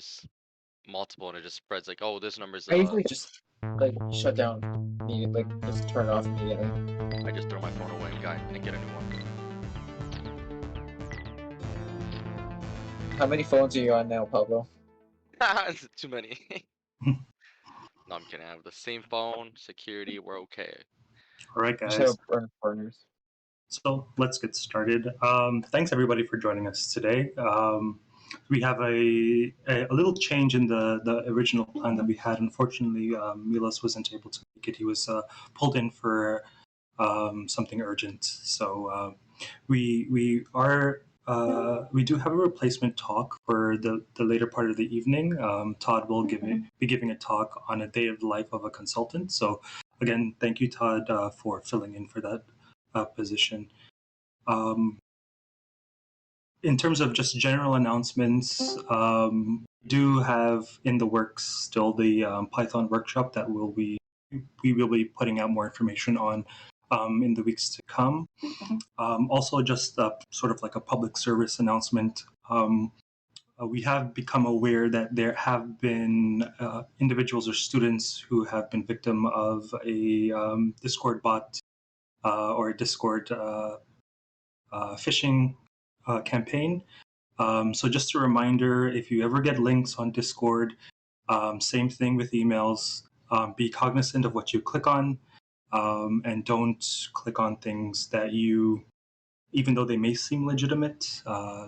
there's multiple and it just spreads like, oh, this number's I usually just like shut down, like just turn it off immediately. I just throw my phone away and get a new one. How many phones are you on now, Pablo? It's too many. No, I'm kidding. I have the same phone, security, we're okay. All right, Just have guys. partners. So let's get started. Thanks everybody for joining us today. We have a little change in the original plan that we had. Unfortunately, Milos wasn't able to make it. He was pulled in for something urgent. So we do have a replacement talk for the later part of the evening. Todd will be giving a talk on a day of the life of a consultant. So again, thank you, Todd, for filling in for that position. In terms of just general announcements, do have in the works still the Python workshop that we will be putting out more information on in the weeks to come. Also, just sort of like a public service announcement. We have become aware that there have been individuals or students who have been victim of a Discord bot or a Discord phishing campaign. So just a reminder, if you ever get links on Discord, same thing with emails, be cognizant of what you click on, and don't click on things that even though they may seem legitimate,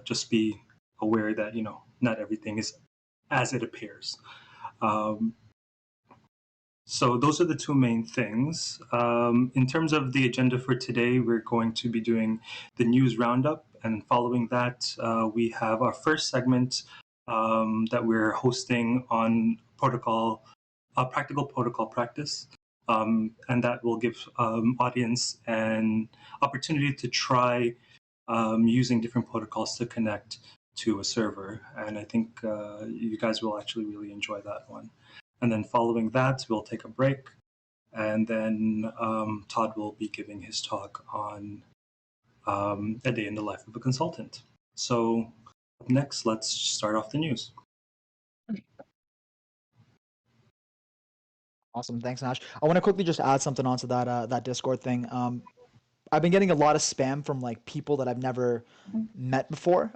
just be aware that, not everything is as it appears. So those are the two main things. In terms of the agenda for today, we're going to be doing the news roundup, and following that, we have our first segment that we're hosting on practical protocol practice, and that will give audience an opportunity to try using different protocols to connect to a server, and I think you guys will actually really enjoy that one. And then following that, we'll take a break. And then Todd will be giving his talk on a day in the life of a consultant. So up next, let's start off the news. Awesome. Thanks, Nash. I want to quickly just add something onto that Discord thing. I've been getting a lot of spam from like people that I've never met before.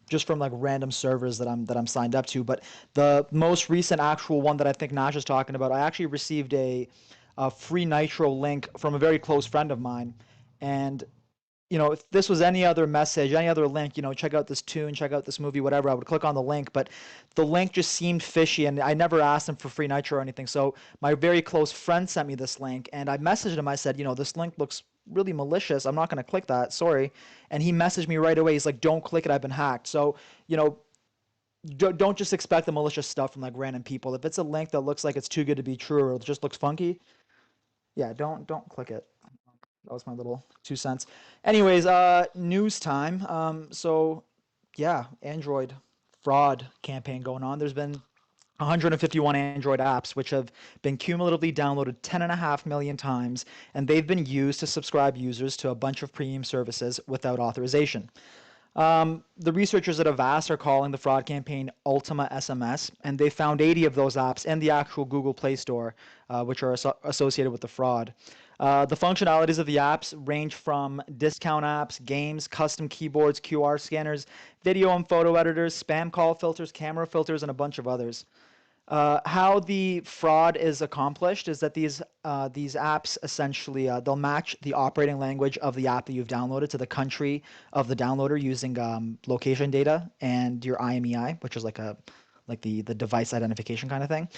Just from like random servers that I'm signed up to. But the most recent actual one that I think Nash is talking about, I actually received a free Nitro link from a very close friend of mine. And if this was any other message, any other link, check out this tune, check out this movie, whatever, I would click on the link. But the link just seemed fishy, and I never asked him for free Nitro or anything. So my very close friend sent me this link, and I messaged him. I said, this link looks really malicious. I'm not going to click that. Sorry. And he messaged me right away. He's like, don't click it. I've been hacked. So, don't just expect the malicious stuff from like random people. If it's a link that looks like it's too good to be true or it just looks funky, yeah, don't click it. That was my little 2 cents. Anyways, news time. So yeah, Android fraud campaign going on. There's been 151 Android apps which have been cumulatively downloaded 10.5 million times, and they've been used to subscribe users to a bunch of premium services without authorization. The researchers at Avast are calling the fraud campaign Ultima SMS, and they found 80 of those apps in the actual Google Play Store, which are associated with the fraud. The functionalities of the apps range from discount apps, games, custom keyboards, QR scanners, video and photo editors, spam call filters, camera filters, and a bunch of others. How the fraud is accomplished is that these apps essentially they'll match the operating language of the app that you've downloaded to the country of the downloader using location data and your IMEI, which is like the device identification kind of thing.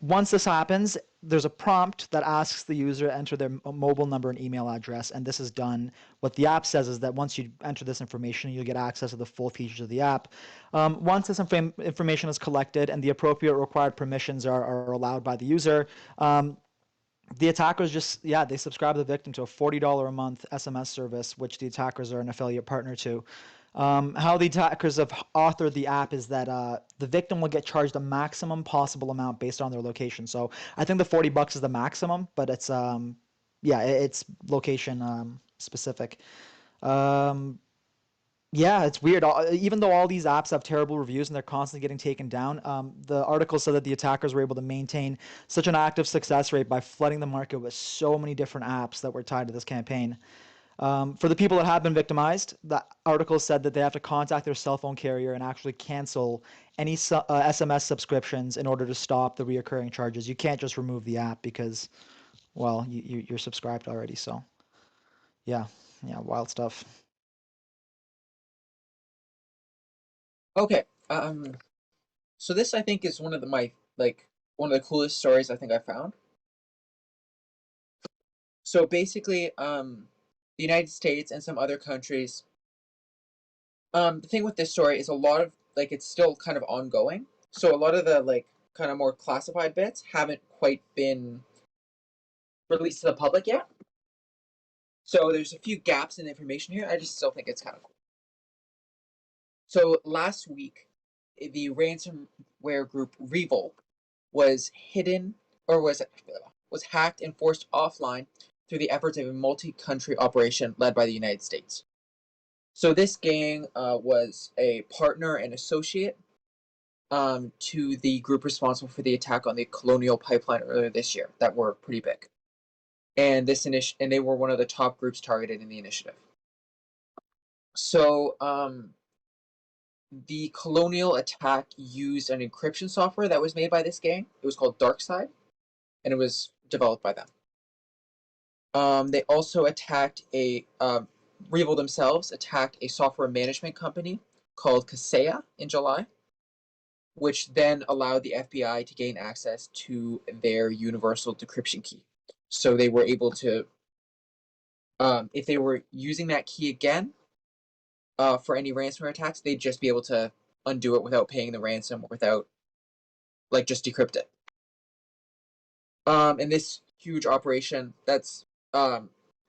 Once this happens, there's a prompt that asks the user to enter their mobile number and email address, and this is done. What the app says is that once you enter this information, you'll get access to the full features of the app. Once this information is collected and the appropriate required permissions are allowed by the user, the attackers they subscribe the victim to a $40 a month SMS service, which the attackers are an affiliate partner to. How the attackers have authored the app is that the victim will get charged the maximum possible amount based on their location. So I think the $40 is the maximum, but it's it's location specific. Yeah, it's weird. Even though all these apps have terrible reviews and they're constantly getting taken down, the article said that the attackers were able to maintain such an active success rate by flooding the market with so many different apps that were tied to this campaign. For the people that have been victimized, the article said that they have to contact their cell phone carrier and actually cancel any SMS subscriptions in order to stop the reoccurring charges. You can't just remove the app because, well, you're subscribed already. So, yeah, yeah, wild stuff. Okay. So this I think is one of the coolest stories I think I found. So basically, the United States and some other countries. The thing with this story is a lot of it's still kind of ongoing. So a lot of the kind of more classified bits haven't quite been released to the public yet. So there's a few gaps in the information here. I just still think it's kind of cool. So last week, the ransomware group Revolt was hidden or was hacked and forced offline through the efforts of a multi-country operation led by the United States. So this gang was a partner and associate to the group responsible for the attack on the Colonial Pipeline earlier this year that were pretty big. And and they were one of the top groups targeted in the initiative. So the Colonial attack used an encryption software that was made by this gang. It was called DarkSide, and it was developed by them. They also attacked Revo themselves attacked a software management company called Kaseya in July, which then allowed the FBI to gain access to their universal decryption key. So they were able to, if they were using that key again for any ransomware attacks, they'd just be able to undo it without paying the ransom or without, just decrypt it. And this huge operation that's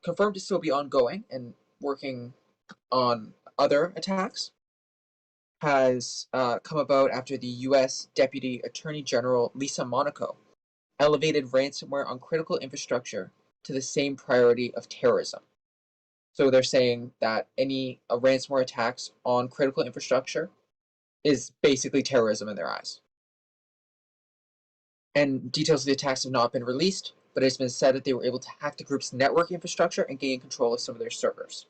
confirmed to still be ongoing and working on other attacks has come about after the U.S. Deputy Attorney General Lisa Monaco elevated ransomware on critical infrastructure to the same priority of terrorism. So they're saying that any ransomware attacks on critical infrastructure is basically terrorism in their eyes. And details of the attacks have not been released, but it's been said that they were able to hack the group's network infrastructure and gain control of some of their servers.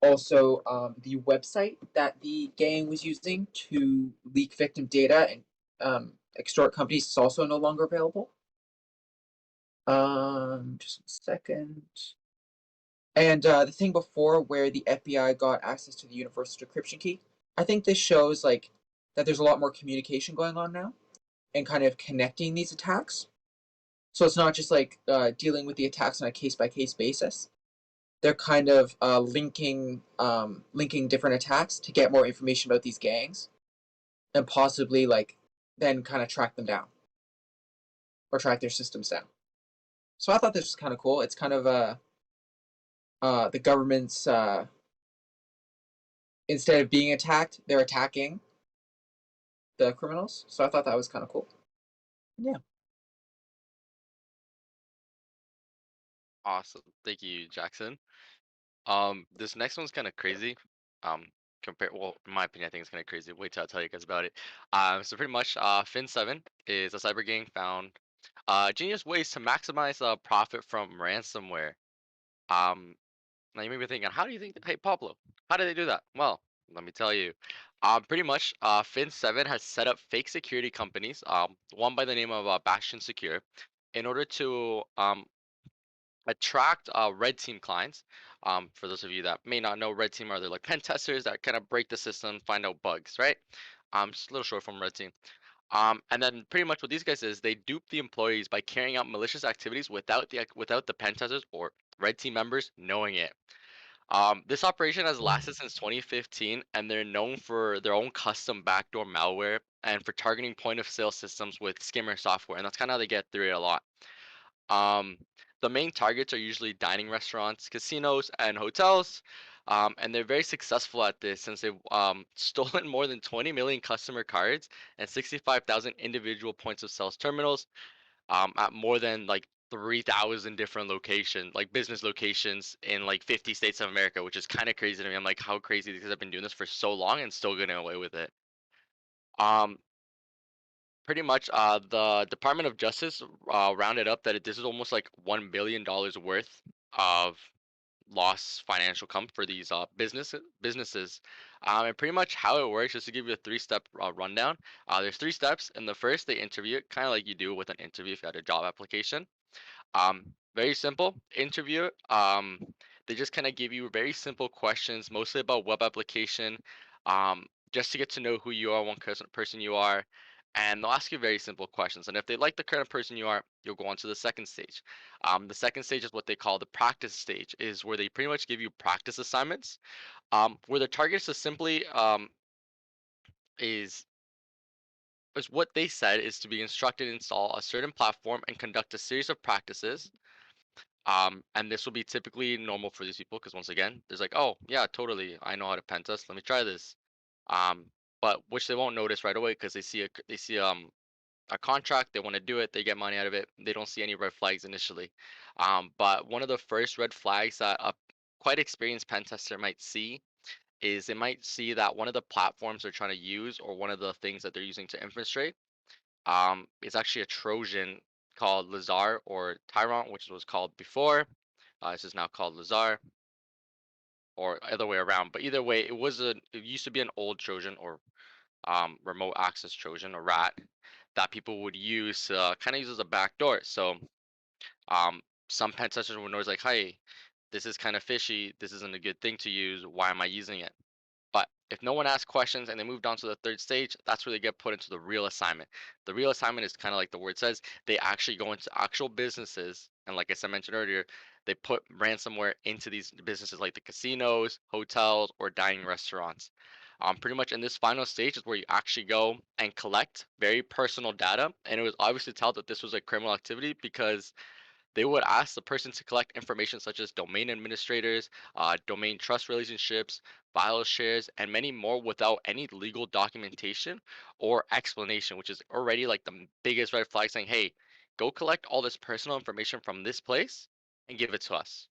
Also, the website that the gang was using to leak victim data and extort companies is also no longer available. Just a second. And the thing before where the FBI got access to the universal decryption key, I think this shows that there's a lot more communication going on now and kind of connecting these attacks. So it's not just dealing with the attacks on a case-by-case basis. They're kind of linking different attacks to get more information about these gangs and possibly then kind of track them down or track their systems down. So I thought this was kind of cool. It's kind of the government's instead of being attacked, they're attacking the criminals. So I thought that was kind of cool. Yeah. Awesome. Thank you, Jackson. This next one's kind of crazy. Well, in my opinion, I think it's kind of crazy. Wait till I tell you guys about it. So pretty much, Fin7 is a cyber gang found genius ways to maximize profit from ransomware. Now you may be thinking, how do you think? Hey, Pablo, how do they do that? Well, let me tell you. Pretty much, Fin7 has set up fake security companies. One by the name of Bastion Secure, in order to attract red team clients. For those of you that may not know, red team are like pen testers that kind of break the system, find out bugs, right? Just a little short from red team. And then pretty much what these guys is, they dupe the employees by carrying out malicious activities without the pen testers or red team members knowing it. This operation has lasted since 2015, and they're known for their own custom backdoor malware and for targeting point of sale systems with skimmer software, and that's kind of how they get through it a lot. Um, the main targets are usually dining restaurants, casinos, and hotels. And they're very successful at this since they've stolen more than 20 million customer cards and 65,000 individual points of sales terminals at more than 3,000 different locations, like business locations in like 50 states of America, which is kind of crazy to me. I'm like, how crazy because I've been doing this for so long and still getting away with it. Um, Pretty much, the Department of Justice rounded up that this is almost like $1 billion worth of lost financial come for these businesses. And pretty much how it works, just to give you a three-step rundown. There's three steps. In the first, they interview it, kind of like you do with an interview if you had a job application. Very simple interview. They just kind of give you very simple questions, mostly about web application, just to get to know who you are, one person you are, and they'll ask you very simple questions. And if they like the kind of person you are, you'll go on to the second stage. The second stage is what they call the practice stage, is where they pretty much give you practice assignments, where the target is to simply is what they said is to be instructed to install a certain platform and conduct a series of practices. And this will be typically normal for these people because once again, there's like, oh yeah, totally, I know how to pen test. Let me try this. Um, but which they won't notice right away because they see a contract, they want to do it, they get money out of it. They don't see any red flags initially. But one of the first red flags that a quite experienced pen tester might see is they might see that one of the platforms they're trying to use or one of the things that they're using to infiltrate it's actually a Trojan called Lazar or Tyrant, which was called before. This is now called Lazar, or other way around. But either way, it used to be an old Trojan or remote access Trojan or rat that people would use kind of use as a backdoor. So um, some pen testers would notice like, hey, this is kind of fishy. This isn't a good thing to use. Why am I using it? But if no one asks questions and they moved on to the third stage, that's where they get put into the real assignment. The real assignment is kind of like the word says, they actually go into actual businesses. And like I said, mentioned earlier, they put ransomware into these businesses like the casinos, hotels, or dining restaurants. Pretty much in this final stage is where you actually go and collect very personal data. And it was obviously tell that this was a criminal activity because they would ask the person to collect information such as domain administrators, domain trust relationships, file shares, and many more without any legal documentation or explanation, which is already like the biggest red flag saying, hey, go collect all this personal information from this place and give it to us.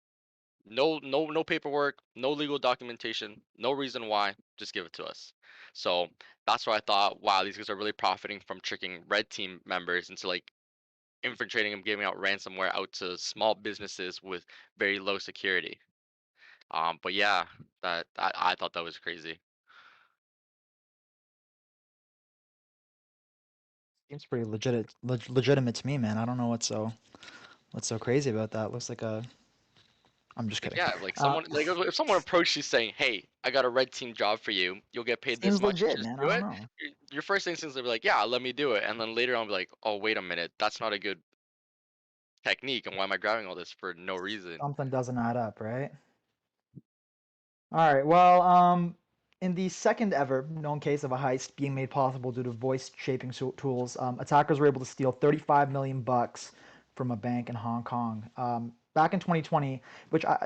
No paperwork, no legal documentation, no reason why, just give it to us. So that's why I thought, wow, these guys are really profiting from tricking red team members into like infiltrating and giving out ransomware out to small businesses with very low security. But yeah, that I thought that was crazy. Seems pretty legitimate to me, man. I don't know what's so crazy about that. Looks like a. I'm just Like kidding. yeah, like Uh, someone like if someone approached you saying, "Hey, I got a red team job for you. You'll get paid this seems much. legit, Just man. I do don't it." know. Your first instinct is to be like, "Yeah, let me do it," and then later on, be like, "Oh, wait a minute, that's not a good technique, and why am I grabbing all this for no reason?" Something doesn't add up, right? All right. Well, in the second ever known case of a heist being made possible due to voice shaping tools, attackers were able to steal 35 million bucks from a bank in Hong Kong. Back in 2020,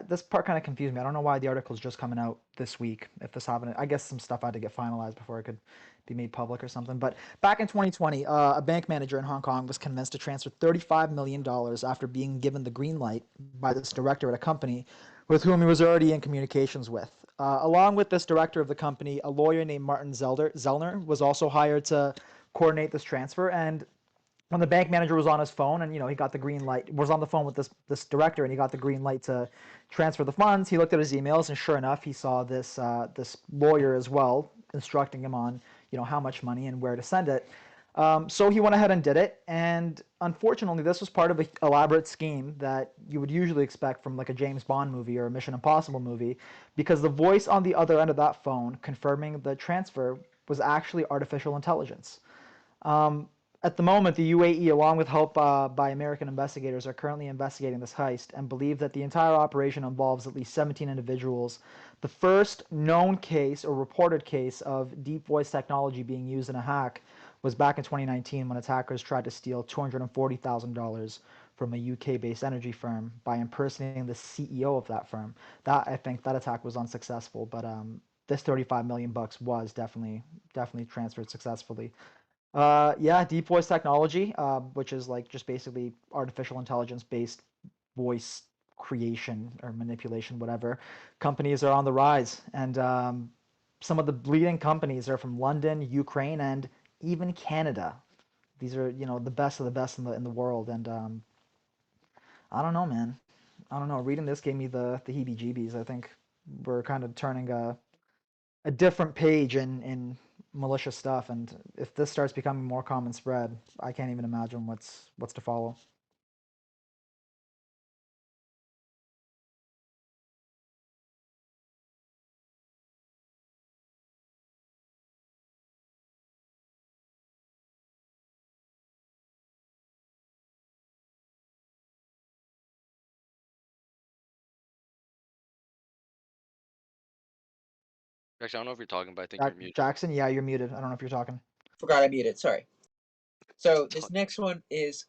this part kind of confused me. I don't know why the article's just coming out this week. If this happened, I guess some stuff had to get finalized before it could be made public or something. But back in 2020, a bank manager in Hong Kong was convinced to transfer $35 million after being given the green light by this director at a company with whom he was already in communications with. Along with this director of the company, a lawyer named Martin Zellner was also hired to coordinate this transfer. And when the bank manager was on his phone and he got the green light, was on the phone with this director and he got the green light to transfer the funds, he looked at his emails and sure enough he saw this lawyer as well instructing him on how much money and where to send it. So he went ahead and did it, and unfortunately, this was part of an elaborate scheme that you would usually expect from like a James Bond movie or a Mission Impossible movie, because the voice on the other end of that phone confirming the transfer was actually artificial intelligence. Um, at the moment, the UAE, along with help by American investigators, are currently investigating this heist and believe that the entire operation involves at least 17 individuals. The first known case or reported case of deep voice technology being used in a hack was back in 2019 when attackers tried to steal $240,000 from a UK-based energy firm by impersonating the CEO of that firm. I think that attack was unsuccessful, but this 35 million bucks was definitely transferred successfully. Yeah, deep voice technology, which is like just basically artificial intelligence based voice creation or manipulation, whatever. Companies are on the rise, and some of the leading companies are from London, Ukraine, and even Canada. These are, the best of the best in the world, and I don't know, man. I don't know. Reading this gave me the heebie-jeebies. I think we're kind of turning a different page in malicious stuff, and if this starts becoming more common spread, I can't even imagine what's to follow. Actually, I don't know if you're talking, but I think you're muted. Jackson, yeah, you're muted. I don't know if you're talking. Forgot I muted. Sorry. So this Todd. next one is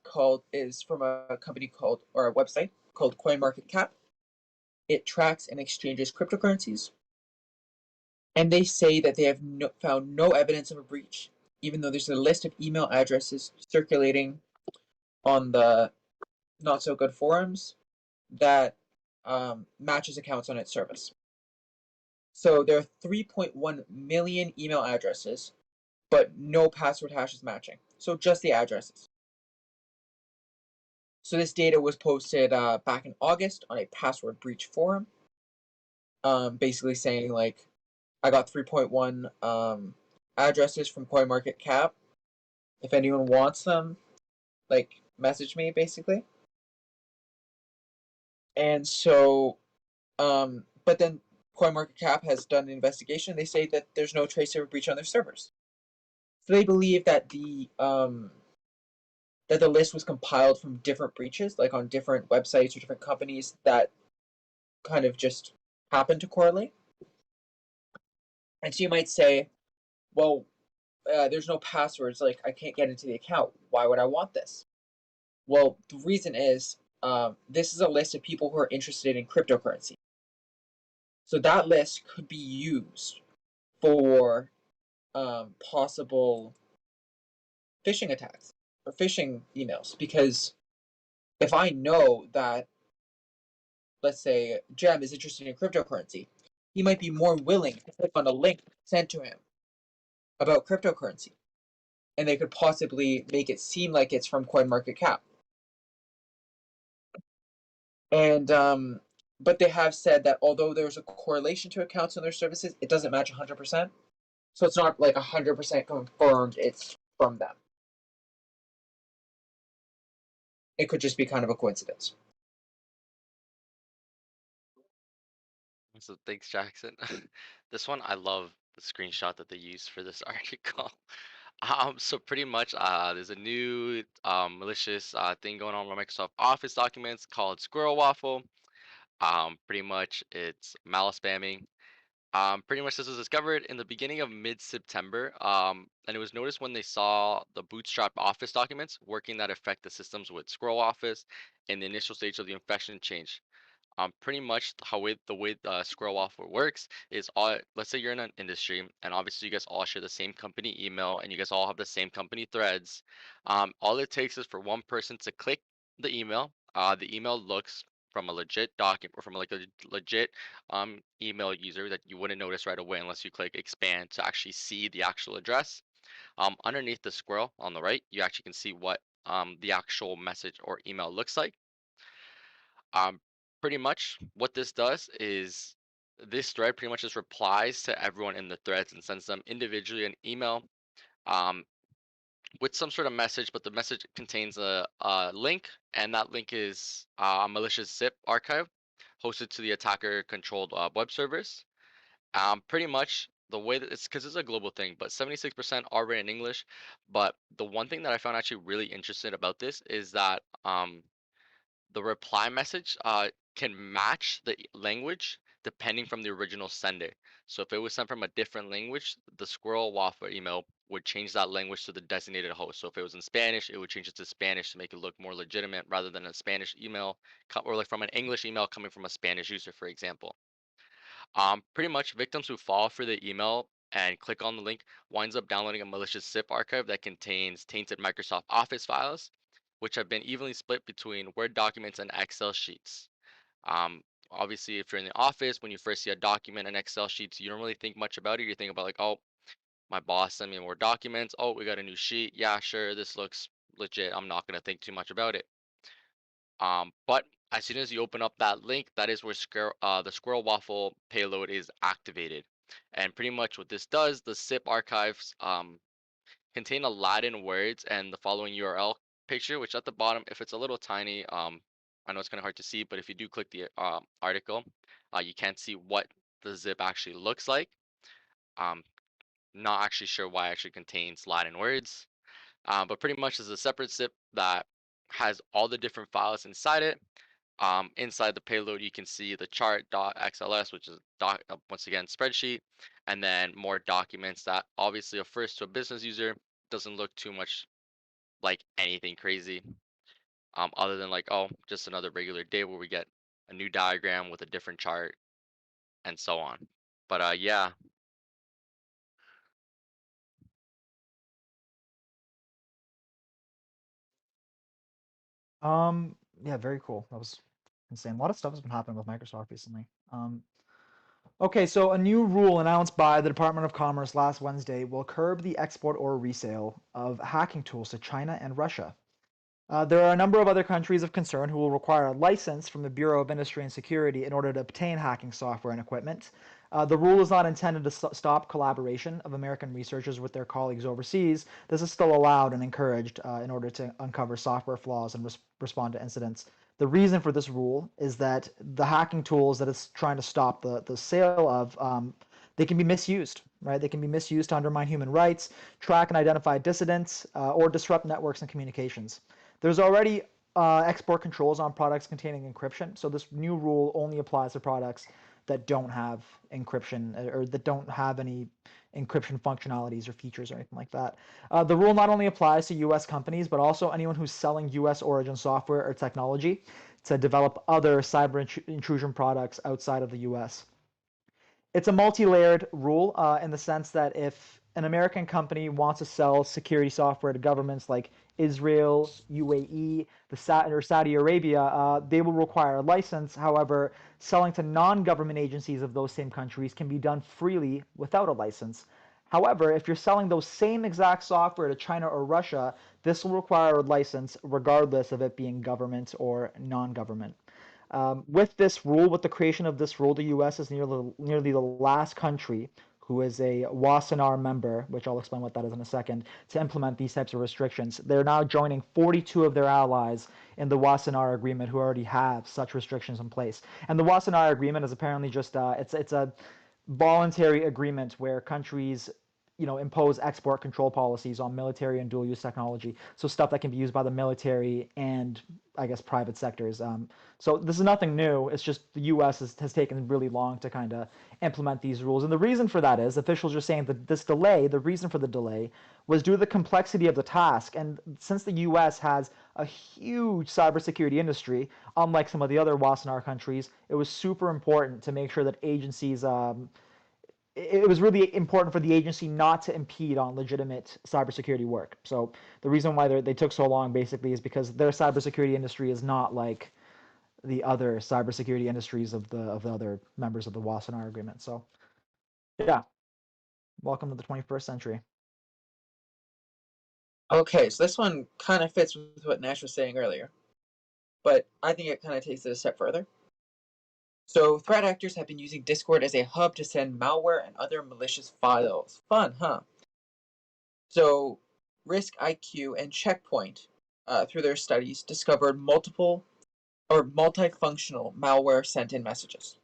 from a company called or a website called CoinMarketCap. It tracks and exchanges cryptocurrencies, and they say that they have found no evidence of a breach, even though there's a list of email addresses circulating on the not so good forums that matches accounts on its service. So there are 3.1 million email addresses, but no password hashes matching. So just the addresses. So this data was posted back in August on a password breach forum, basically saying like, I got 3.1 addresses from CoinMarketCap. If anyone wants them, like message me basically. And so, but then CoinMarketCap has done an investigation. They say that there's no trace of a breach on their servers. So they believe that the list was compiled from different breaches, like on different websites or different companies that kind of just happen to correlate. And so you might say, well, there's no passwords, like I can't get into the account. Why would I want this? Well, the reason is this is a list of people who are interested in cryptocurrency. So that list could be used for possible phishing attacks or phishing emails. Because if I know that, let's say, Jem is interested in cryptocurrency, he might be more willing to click on a link sent to him about cryptocurrency. And they could possibly make it seem like it's from CoinMarketCap. And but they have said that although there's a correlation to accounts and their services, it doesn't match 100%. So it's not like 100% confirmed it's from them. It could just be kind of a coincidence. So thanks, Jackson. This one, I love the screenshot that they used for this article. So pretty much, there's a new malicious thing going on with Microsoft Office documents called Squirrel Waffle. Pretty much, it's malware spamming. Pretty much, this was discovered in the beginning of mid-September, and it was noticed when they saw the bootstrap Office documents working that affect the systems with Squirrel Office in the initial stage of the infection change. Pretty much the way Squirrel Waffle works is all. Let's say you're in an industry, and obviously you guys all share the same company email, and you guys all have the same company threads. All it takes is for one person to click the email. The email looks from a legit document or from like a legit email user that you wouldn't notice right away unless you click expand to actually see the actual address. Underneath the squirrel on the right, you actually can see what the actual message or email looks like. Um, Pretty much what this does is this thread pretty much just replies to everyone in the threads and sends them individually an email um, with some sort of message, but the message contains a link, and that link is a malicious zip archive hosted to the attacker controlled web servers. Pretty much the way that it's because it's a global thing, but 76% are written in English. But the one thing that I found actually really interesting about this is that the reply message can match the language depending from the original sender. So if it was sent from a different language, the squirrel waffle email would change that language to the designated host. So if it was in Spanish, it would change it to Spanish to make it look more legitimate rather than a Spanish email or like from an English email coming from a Spanish user, for example. Pretty much victims who fall for the email and click on the link winds up downloading a malicious zip archive that contains tainted Microsoft Office files, which have been evenly split between Word documents and Excel sheets. Obviously, if you're in the office, when you first see a document in Excel sheets, you don't really think much about it. You think about like, oh, my boss sent me more documents. Oh, we got a new sheet. Yeah, sure, this looks legit. I'm not gonna think too much about it. But as soon as you open up that link, that is where the Squirrel Waffle payload is activated. And pretty much what this does, the zip archives contain a Latin words and the following URL picture, which at the bottom, if it's a little tiny, I know it's kind of hard to see, but if you do click the article, you can't see what the zip actually looks like. Um, not actually sure why it actually contains Latin words, but pretty much is a separate zip that has all the different files inside it. Inside the payload, you can see the chart.xls, which is once again spreadsheet, and then more documents that obviously at first to a business user doesn't look too much like anything crazy. Other than like, oh, just another regular day where we get a new diagram with a different chart and so on. But yeah. Yeah, very cool. That was insane. A lot of stuff has been happening with Microsoft recently. Okay, so a new rule announced by the Department of Commerce last Wednesday will curb the export or resale of hacking tools to China and Russia. There are a number of other countries of concern who will require a license from the Bureau of Industry and Security in order to obtain hacking software and equipment. The rule is not intended to stop collaboration of American researchers with their colleagues overseas. This is still allowed and encouraged in order to uncover software flaws and respond to incidents. The reason for this rule is that the hacking tools that it's trying to stop the sale of, they can be misused, right? They can be misused to undermine human rights, track and identify dissidents, or disrupt networks and communications. There's already export controls on products containing encryption, so this new rule only applies to products that don't have encryption or that don't have any encryption functionalities or features or anything like that. The rule not only applies to US companies, but also anyone who's selling US origin software or technology to develop other cyber intrusion products outside of the US. It's a multi-layered rule in the sense that if an American company wants to sell security software to governments like Israel, UAE, or Saudi Arabia, they will require a license. However, selling to non-government agencies of those same countries can be done freely without a license. However, if you're selling those same exact software to China or Russia, this will require a license regardless of it being government or non-government. With this rule, with the creation of this rule, the U.S. is nearly the last country who is a Wassenaar member, which I'll explain what that is in a second, to implement these types of restrictions. They're now joining 42 of their allies in the Wassenaar Agreement who already have such restrictions in place. And the Wassenaar Agreement is apparently just it's a voluntary agreement where countries impose export control policies on military and dual use technology. So stuff that can be used by the military and I guess private sectors. So this is nothing new. It's just the U.S. has taken really long to kind of implement these rules. And the reason for that is officials are saying that this delay, the reason for the delay was due to the complexity of the task. And since the U.S. has a huge cybersecurity industry, unlike some of the other Wassenaar countries, it was super important to make sure that agencies it was really important for the agency not to impede on legitimate cybersecurity work. So the reason why they took so long basically is because their cybersecurity industry is not like the other cybersecurity industries of the other members of the Wassenaar Agreement. So yeah, welcome to the 21st century. Okay, so this one kind of fits with what Nash was saying earlier, but I think it kind of takes it a step further. So threat actors have been using Discord as a hub to send malware and other malicious files. Fun, huh? So Risk IQ and Checkpoint, through their studies, discovered multiple or multifunctional malware sent-in messages.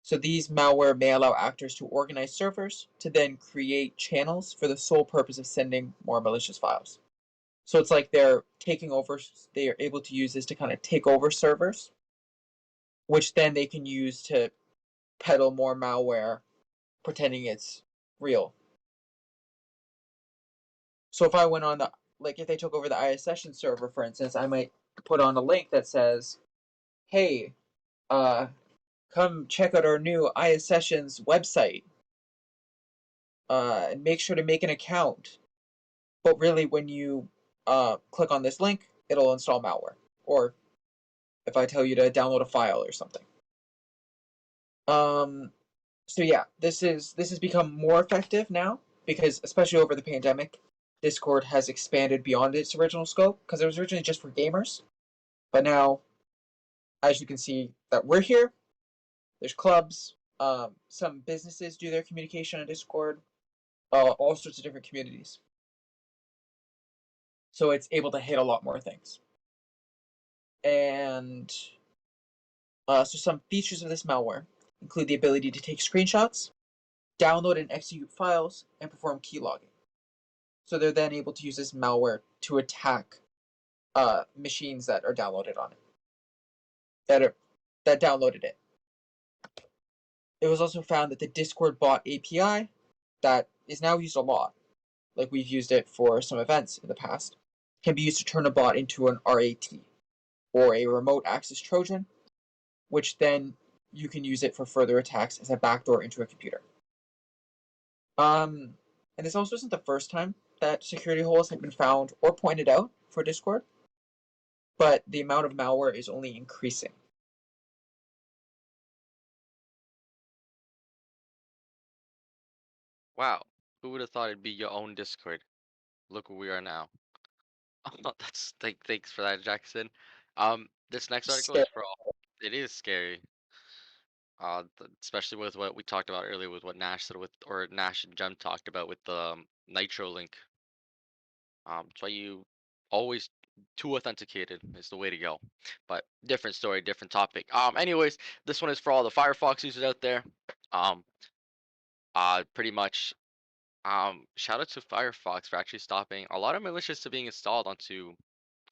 So these malware may allow actors to organize servers to then create channels for the sole purpose of sending more malicious files. So it's like they're taking over, they are able to use this to kind of take over servers, which then they can use to peddle more malware, pretending it's real. So if I went on if they took over the ISSessions server, for instance, I might put on a link that says, hey, come check out our new ISSessions website. and make sure to make an account. But really, when you click on this link, it'll install malware. Or if I tell you to download a file or something. So yeah, this has become more effective now because especially over the pandemic, Discord has expanded beyond its original scope because it was originally just for gamers. But now, as you can see, that we're here. There's clubs. Some businesses do their communication on Discord. All sorts of different communities. So it's able to hit a lot more things. And so some features of this malware include the ability to take screenshots, download and execute files, and perform keylogging. So they're then able to use this malware to attack machines that are downloaded on it, that downloaded it. It was also found that the Discord bot API, that is now used a lot, like we've used it for some events in the past, can be used to turn a bot into an RAT, or a remote access Trojan, which then you can use it for further attacks as a backdoor into a computer. And this also isn't the first time that security holes have been found or pointed out for Discord, but the amount of malware is only increasing. Wow, who would have thought it'd be your own Discord? Look where we are now. Thanks for that, Jackson. This next article Scary. is for all. It is scary. Especially with what we talked about earlier with what Nash said with, or Nash and Jem talked about with the Nitro link. That's why you always two authenticated is the way to go. But different story, different topic. Anyways, this one is for all the Firefox users out there. Um, Pretty much. Shout out to Firefox for actually stopping a lot of malicious to being installed onto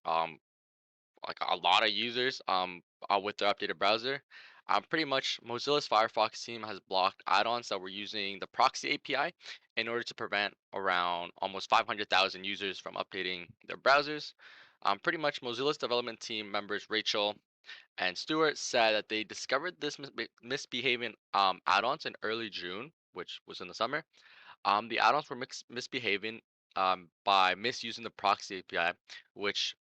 um like a lot of users with their updated browser. Pretty much Mozilla's Firefox team has blocked add-ons that were using the proxy API in order to prevent around almost 500,000 users from updating their browsers. Pretty much Mozilla's development team members Rachel and Stewart said that they discovered this misbehaving add-ons in early June, which was in the summer. The add-ons were misbehaving by misusing the proxy API, which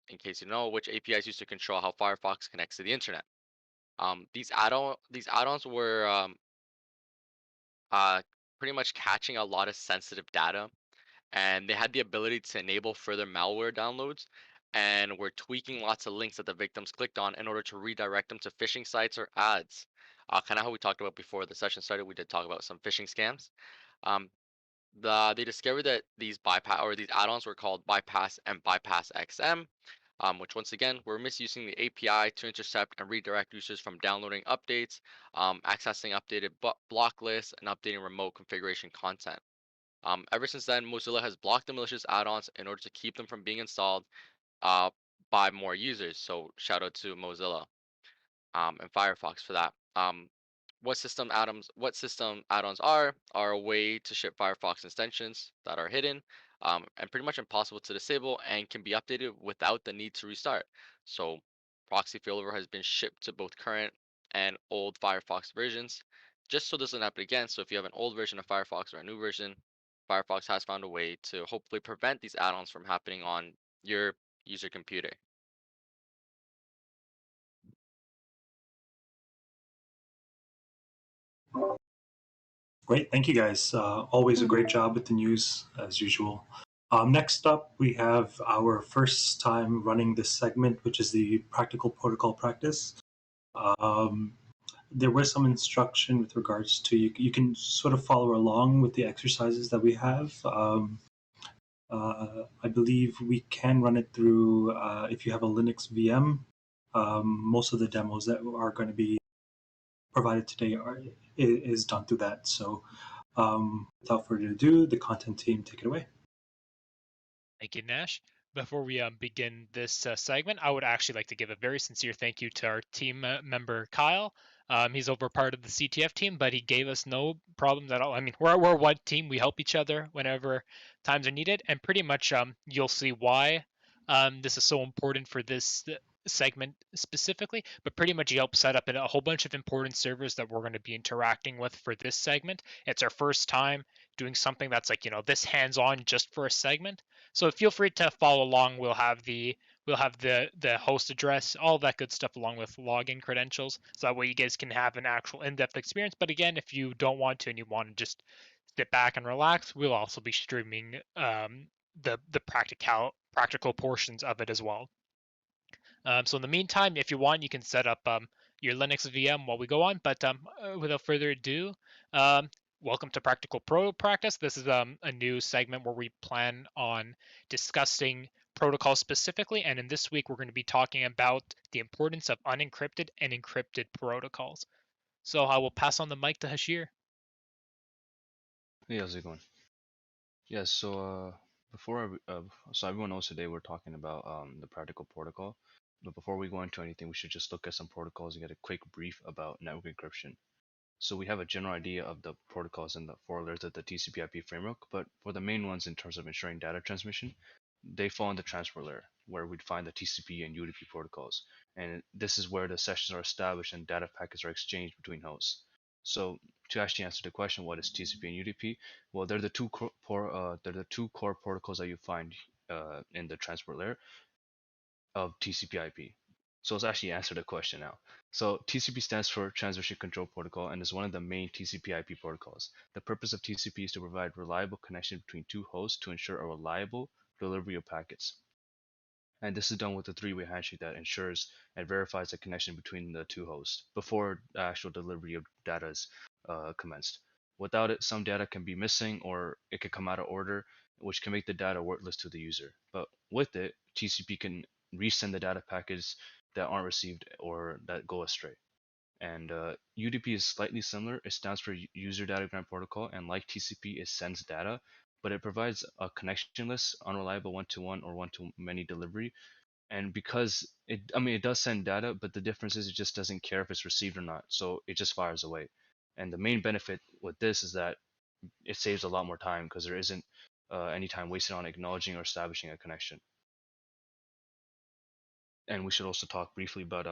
in case you know, which API is used to control how Firefox connects to the internet. These add-ons were uh, pretty much catching a lot of sensitive data, and they had the ability to enable further malware downloads, and were tweaking lots of links that the victims clicked on in order to redirect them to phishing sites or ads. Kind of how we talked about before the session started, we did talk about some phishing scams. Um, they discovered that these bypass or these add-ons were called Bypass and Bypass XM, which once again were misusing the API to intercept and redirect users from downloading updates, accessing updated block lists, and updating remote configuration content. Ever since then, Mozilla has blocked the malicious add-ons in order to keep them from being installed uh, by more users. So shout out to Mozilla and Firefox for that. What system add-ons are a way to ship Firefox extensions that are hidden and pretty much impossible to disable and can be updated without the need to restart. So proxy failover has been shipped to both current and old Firefox versions just so this doesn't happen again. So if you have an old version of Firefox or a new version, Firefox has found a way to hopefully prevent these add-ons from happening on your user computer. Great, thank you guys. Always a great job with the news, as usual. Next up, we have our first time running this segment, which is the practical protocol practice. Um, there was some instruction with regards to you can sort of follow along with the exercises that we have. I believe we can run it through if you have a Linux VM. Most of the demos that are going to be provided today is done through that. So without further ado, the content team, take it away. Thank you, Nash. Before we begin this segment, I would actually like to give a very sincere thank you to our team member, Kyle. He's over part of the CTF team, but he gave us no problems at all. I mean, we're one team. We help each other whenever times are needed, and pretty much you'll see why this is so important for this segment specifically, but pretty much Yelp set up a whole bunch of important servers that we're going to be interacting with for this segment. It's our first time doing something that's like, this hands-on just for a segment. So feel free to follow along. We'll have the host address, all that good stuff, along with login credentials, so that way you guys can have an actual in-depth experience. But again, if you don't want to and you want to just sit back and relax, we'll also be streaming the practical portions of it as well. So in the meantime, if you want, you can set up your Linux VM while we go on. But without further ado, um, welcome to Practical Pro Practice. This is a new segment where we plan on discussing protocols specifically. And in this week, we're going to be talking about the importance of unencrypted and encrypted protocols. So I will pass on the mic to Hashir. Hey, how's it going? Yeah, so everyone knows today we're talking about the practical protocol. But before we go into anything, we should just look at some protocols and get a quick brief about network encryption. So we have a general idea of the protocols and the four layers of the TCP/IP framework, but for the main ones in terms of ensuring data transmission, they fall in the transport layer, where we'd find the TCP and UDP protocols. And this is where the sessions are established and data packets are exchanged between hosts. So to actually answer the question, what is TCP and UDP? Well, they're the two core protocols that you find in the transport layer of TCP/IP. So let's actually answer the question now. So TCP stands for Transmission Control Protocol and is one of the main TCP/IP protocols. The purpose of TCP is to provide reliable connection between two hosts to ensure a reliable delivery of packets. And this is done with a three-way handshake that ensures and verifies the connection between the two hosts before the actual delivery of data is commenced. Without it, some data can be missing or it could come out of order, which can make the data worthless to the user. But with it, TCP can resend the data packets that aren't received or that go astray. And UDP is slightly similar. It stands for User Datagram Protocol, and like TCP, it sends data, but it provides a connectionless, unreliable one-to-one or one-to-many delivery. And because it does send data, but the difference is it just doesn't care if it's received or not, so it just fires away. And the main benefit with this is that it saves a lot more time because there isn't any time wasted on acknowledging or establishing a connection. And we should also talk briefly about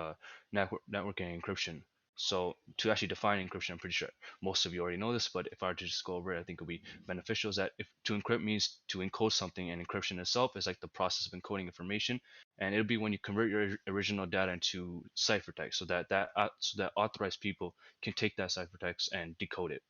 networking and encryption. So to actually define encryption, I'm pretty sure most of you already know this, but if I were to just go over it, I think it'll be beneficial. Is that if to encrypt means to encode something, and encryption itself is like the process of encoding information, and it'll be when you convert your original data into ciphertext, so that authorized people can take that ciphertext and decode it.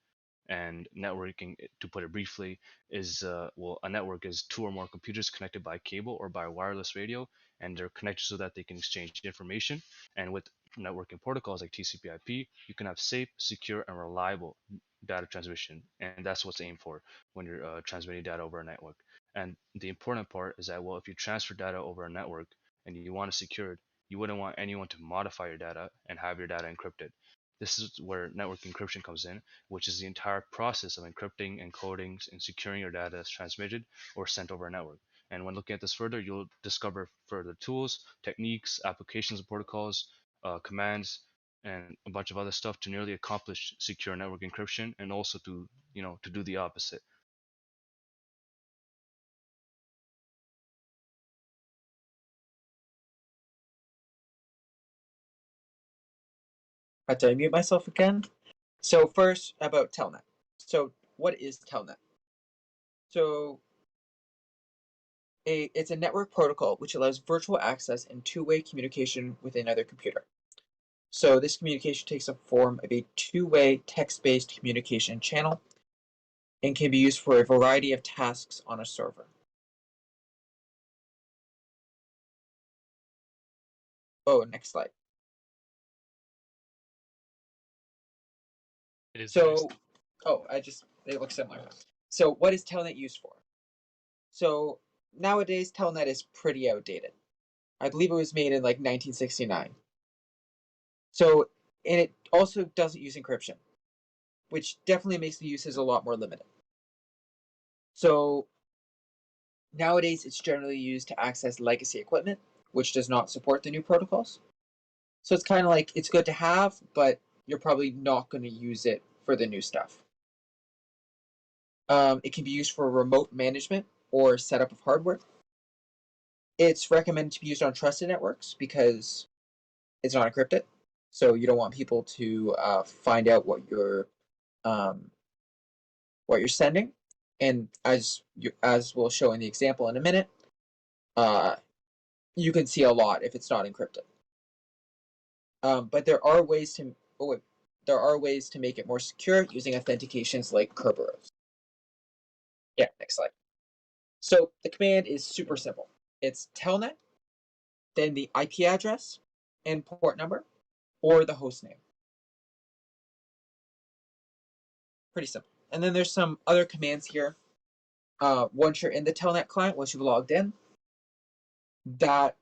And networking, to put it briefly, is a network is two or more computers connected by cable or by wireless radio, and they're connected so that they can exchange information. And with networking protocols like TCP/IP, you can have safe, secure, and reliable data transmission, and that's what's aimed for when you're transmitting data over a network. And the important part is that, well, if you transfer data over a network and you want it secured, you wouldn't want anyone to modify your data and have your data encrypted. This is where network encryption comes in, which is the entire process of encrypting, encoding, and securing your data as transmitted or sent over a network. And when looking at this further, you'll discover further tools, techniques, applications of protocols, commands, and a bunch of other stuff to nearly accomplish secure network encryption, and also to do the opposite. Had to mute myself again. So first about Telnet. So what is Telnet? So it's a network protocol which allows virtual access and two-way communication with another computer. So this communication takes the form of a two-way text-based communication channel and can be used for a variety of tasks on a server. Oh, next slide. It is So, they look similar. So what is Telnet used for? So nowadays, Telnet is pretty outdated. I believe it was made in like 1969. So, and it also doesn't use encryption, which definitely makes the uses a lot more limited. So nowadays, it's generally used to access legacy equipment, which does not support the new protocols. So it's kind of like it's good to have, but you're probably not going to use it for the new stuff. It can be used for remote management or setup of hardware. It's recommended to be used on trusted networks because it's not encrypted. So you don't want people to find out um, what you're sending. And as we'll show in the example in a minute, you can see a lot if it's not encrypted. But there are ways to make it more secure using authentications like Kerberos. Yeah, next slide. So the command is super simple. It's telnet, then the IP address and port number, or the host name. Pretty simple. And then there's some other commands here. Once you're in the telnet client, once you've logged in, that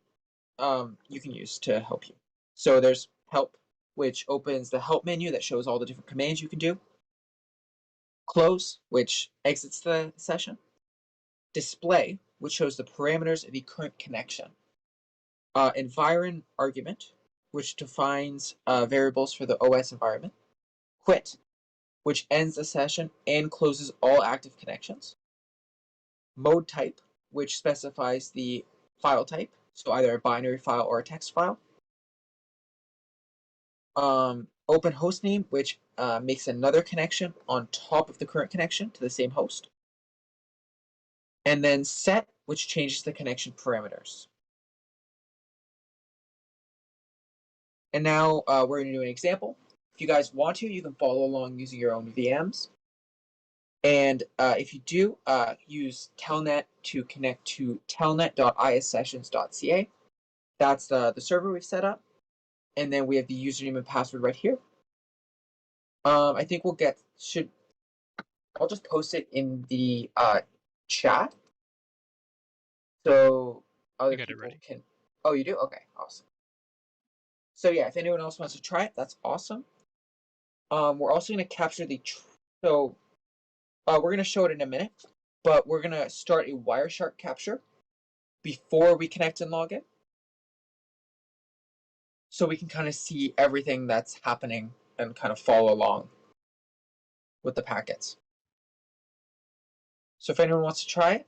you can use to help you. So there's help, which opens the help menu that shows all the different commands you can do. Close, which exits the session. Display, which shows the parameters of the current connection. Environ argument, which defines variables for the OS environment. Quit, which ends the session and closes all active connections. Mode type, which specifies the file type, so either a binary file or a text file. Open hostname, which makes another connection on top of the current connection to the same host. And then set, which changes the connection parameters. And now we're going to do an example. If you guys want to, you can follow along using your own VMs. And if you do, use telnet to connect to telnet.issessions.ca. That's the server we've set up. And then we have the username and password right here. I think I'll just post it in the chat. So other people can. Oh, you do? Okay, awesome. So yeah, if anyone else wants to try it, that's awesome. We're also going to capture we're going to show it in a minute, but we're going to start a Wireshark capture before we connect and log in. So we can kind of see everything that's happening and kind of follow along with the packets. So if anyone wants to try it,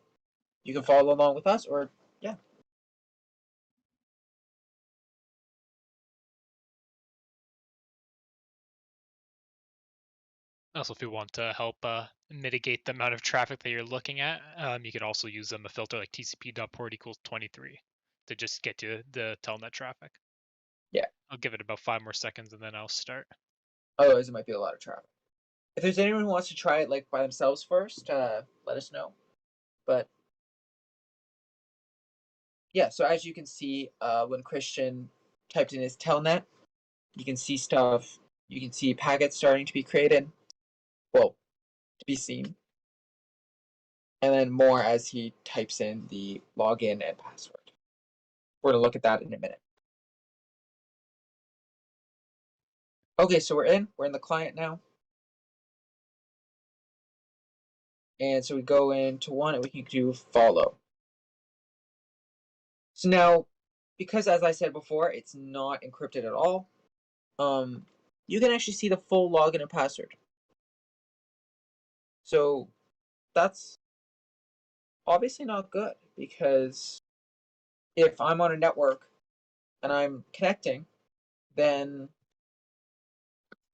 you can follow along with us, or yeah. Also, if you want to help mitigate the amount of traffic that you're looking at, you could also use a filter like tcp.port equals 23 to just get you the telnet traffic. Yeah. I'll give it about 5 more seconds and then I'll start. Otherwise, it might be a lot of traffic. If there's anyone who wants to try it like by themselves first, let us know. But yeah, so as you can see, when Christian typed in his telnet, you can see stuff. You can see packets starting to be created. Well, to be seen. And then more as he types in the login and password. We're going to look at that in a minute. Okay, so we're in the client now. And so we go into one and we can do follow. So now, because as I said before, it's not encrypted at all, you can actually see the full login and password. So that's obviously not good, because if I'm on a network and I'm connecting, then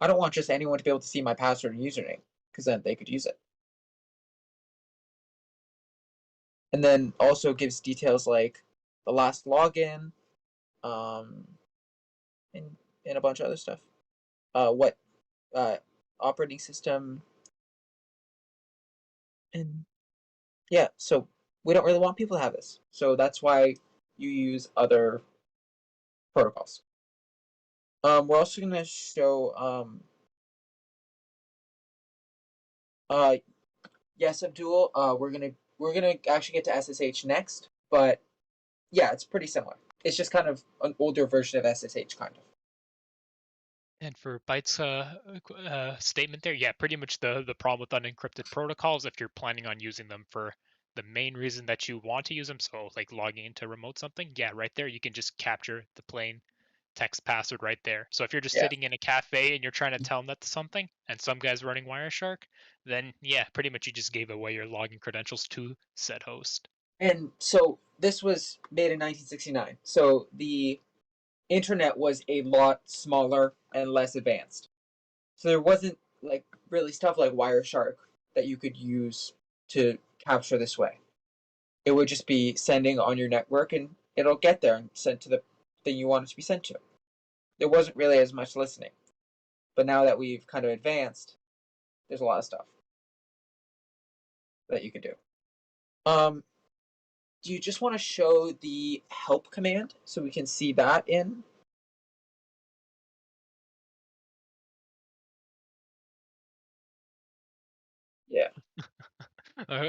I don't want just anyone to be able to see my password and username, because then they could use it. And then also gives details like the last login, and a bunch of other stuff. What operating system, and yeah, so we don't really want people to have this. So that's why you use other protocols. We're also going to show yes, Abdul. We're gonna actually get to SSH next, but yeah, it's pretty similar. It's just kind of an older version of SSH, kind of. And for Byte's statement there, yeah, pretty much the problem with unencrypted protocols, if you're planning on using them for the main reason that you want to use them, so like logging into remote something, yeah, right there, you can just capture the plain text password right there. So if you're just sitting in a cafe and you're trying to tell that to something, and some guy's running Wireshark, then yeah, pretty much you just gave away your login credentials to said host. And so this was made in 1969. So the internet was a lot smaller and less advanced. So there wasn't like really stuff like Wireshark that you could use to capture this way. It would just be sending on your network and it'll get there and sent to the thing you want it to be sent to. There wasn't really as much listening. But now that we've kind of advanced, there's a lot of stuff that you can do. Do you just want to show the help command so we can see that in? Yeah.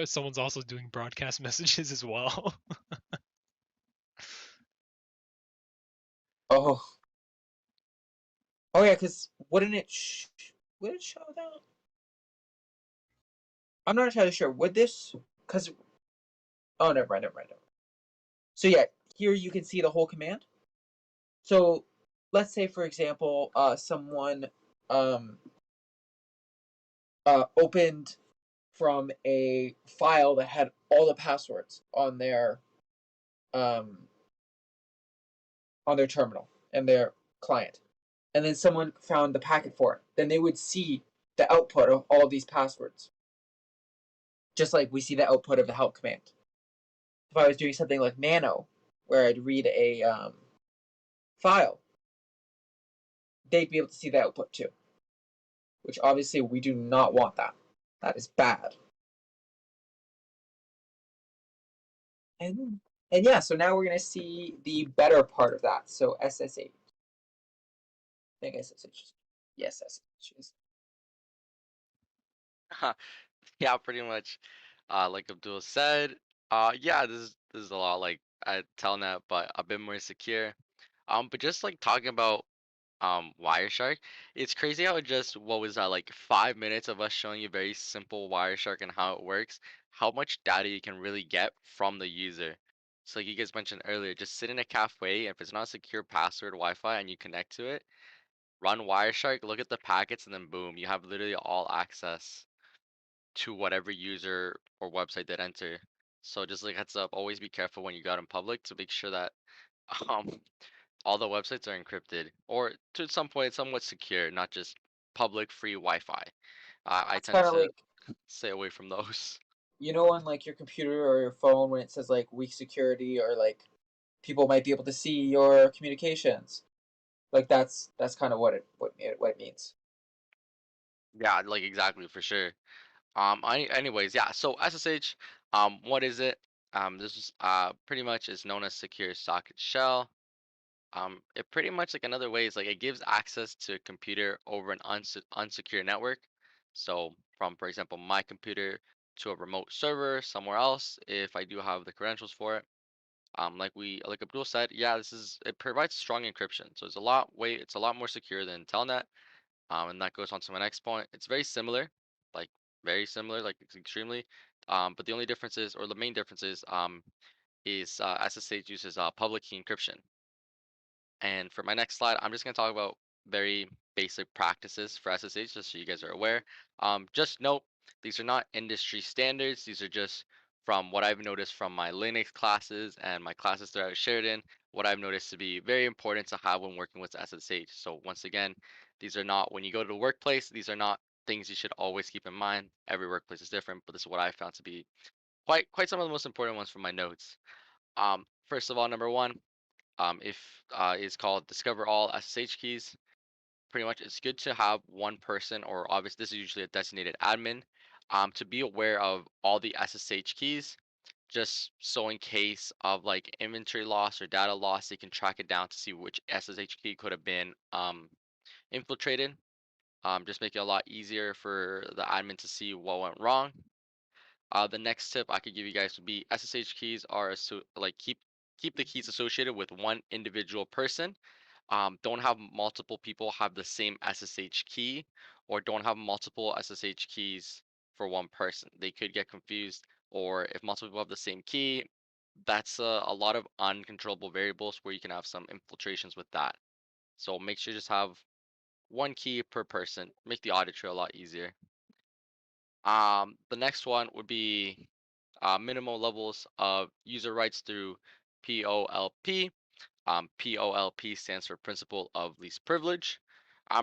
Someone's also doing broadcast messages as well. Oh. Oh yeah, because wouldn't it would it show that? I'm not entirely sure. Would this? Because oh, never mind, never mind, never mind. So yeah, here you can see the whole command. So let's say, for example, someone um, opened from a file that had all the passwords um, on their terminal and their client, and then someone found the packet for it. Then they would see the output of all of these passwords, just like we see the output of the help command. If I was doing something like nano, where I'd read a file, they'd be able to see the output too, which obviously we do not want that. That is bad. And and yeah, so now we're gonna see the better part of that. So SSH. I think SSH. Yes, SSH is. Yeah, pretty much. Like Abdul said, yeah, this is a lot like at Telnet, but a bit more secure. But just like talking about Wireshark, it's crazy how just what was that like 5 minutes of us showing you very simple Wireshark and how it works, how much data you can really get from the user. So like you guys mentioned earlier, just sit in a cafe, if it's not a secure password Wi-Fi and you connect to it, run Wireshark, look at the packets, and then boom, you have literally all access to whatever user or website that enter. So just like heads up, always be careful when you go out in public to make sure that um all the websites are encrypted or to some point somewhat secure, not just public free Wi-Fi. I That's tend kind of to like stay away from those. on like your computer or your phone when it says like weak security or like people might be able to see your communications. Like that's kind of what it means. Yeah, like exactly for sure. Anyways, yeah. So SSH, what is it? This is pretty much is known as secure socket shell. It pretty much like another way is like it gives access to a computer over an unsecure network. So from, for example, my computer to a remote server somewhere else, if I do have the credentials for it. Like Abdul said, yeah, it provides strong encryption. So it's a lot more secure than Telnet. And that goes on to my next point. It's very similar, like very similar, like it's extremely. But the only difference is, or the main difference is SSH uses public key encryption. And for my next slide, I'm just going to talk about very basic practices for SSH, just so you guys are aware. Just note, these are not industry standards. These are just from what I've noticed from my Linux classes and my classes that I've shared in, what I've noticed to be very important to have when working with SSH. So once again, these are not, when you go to the workplace, these are not things you should always keep in mind. Every workplace is different, but this is what I found to be quite some of the most important ones from my notes. First of all, number one, if is called discover all SSH keys. Pretty much, it's good to have one person, or obviously this is usually a designated admin, to be aware of all the SSH keys, just so in case of like inventory loss or data loss, they can track it down to see which SSH key could have been infiltrated. Just make it a lot easier for the admin to see what went wrong. The next tip I could give you guys would be SSH keys are like keep the keys associated with one individual person. Don't have multiple people have the same SSH key, or don't have multiple SSH keys for one person. They could get confused, or if multiple people have the same key, that's a lot of uncontrollable variables where you can have some infiltrations with that. So make sure you just have one key per person. Make the audit trail a lot easier. The next one would be minimal levels of user rights through POLP. POLP stands for Principle of Least Privilege.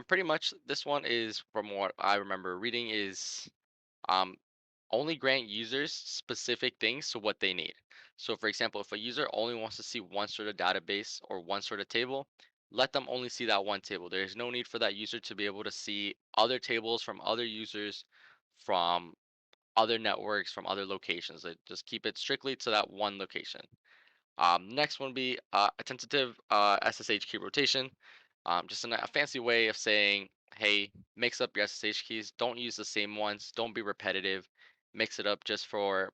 Pretty much this one is, from what I remember reading, is um, only grant users specific things to what they need. So, for example, if a user only wants to see one sort of database or one sort of table, let them only see that one table. There is no need for that user to be able to see other tables from other users, from other networks, from other locations. Just keep it strictly to that one location. Next one would be a tentative SSH key rotation. Just a fancy way of saying, hey, mix up your SSH keys. Don't use the same ones. Don't be repetitive. Mix it up just for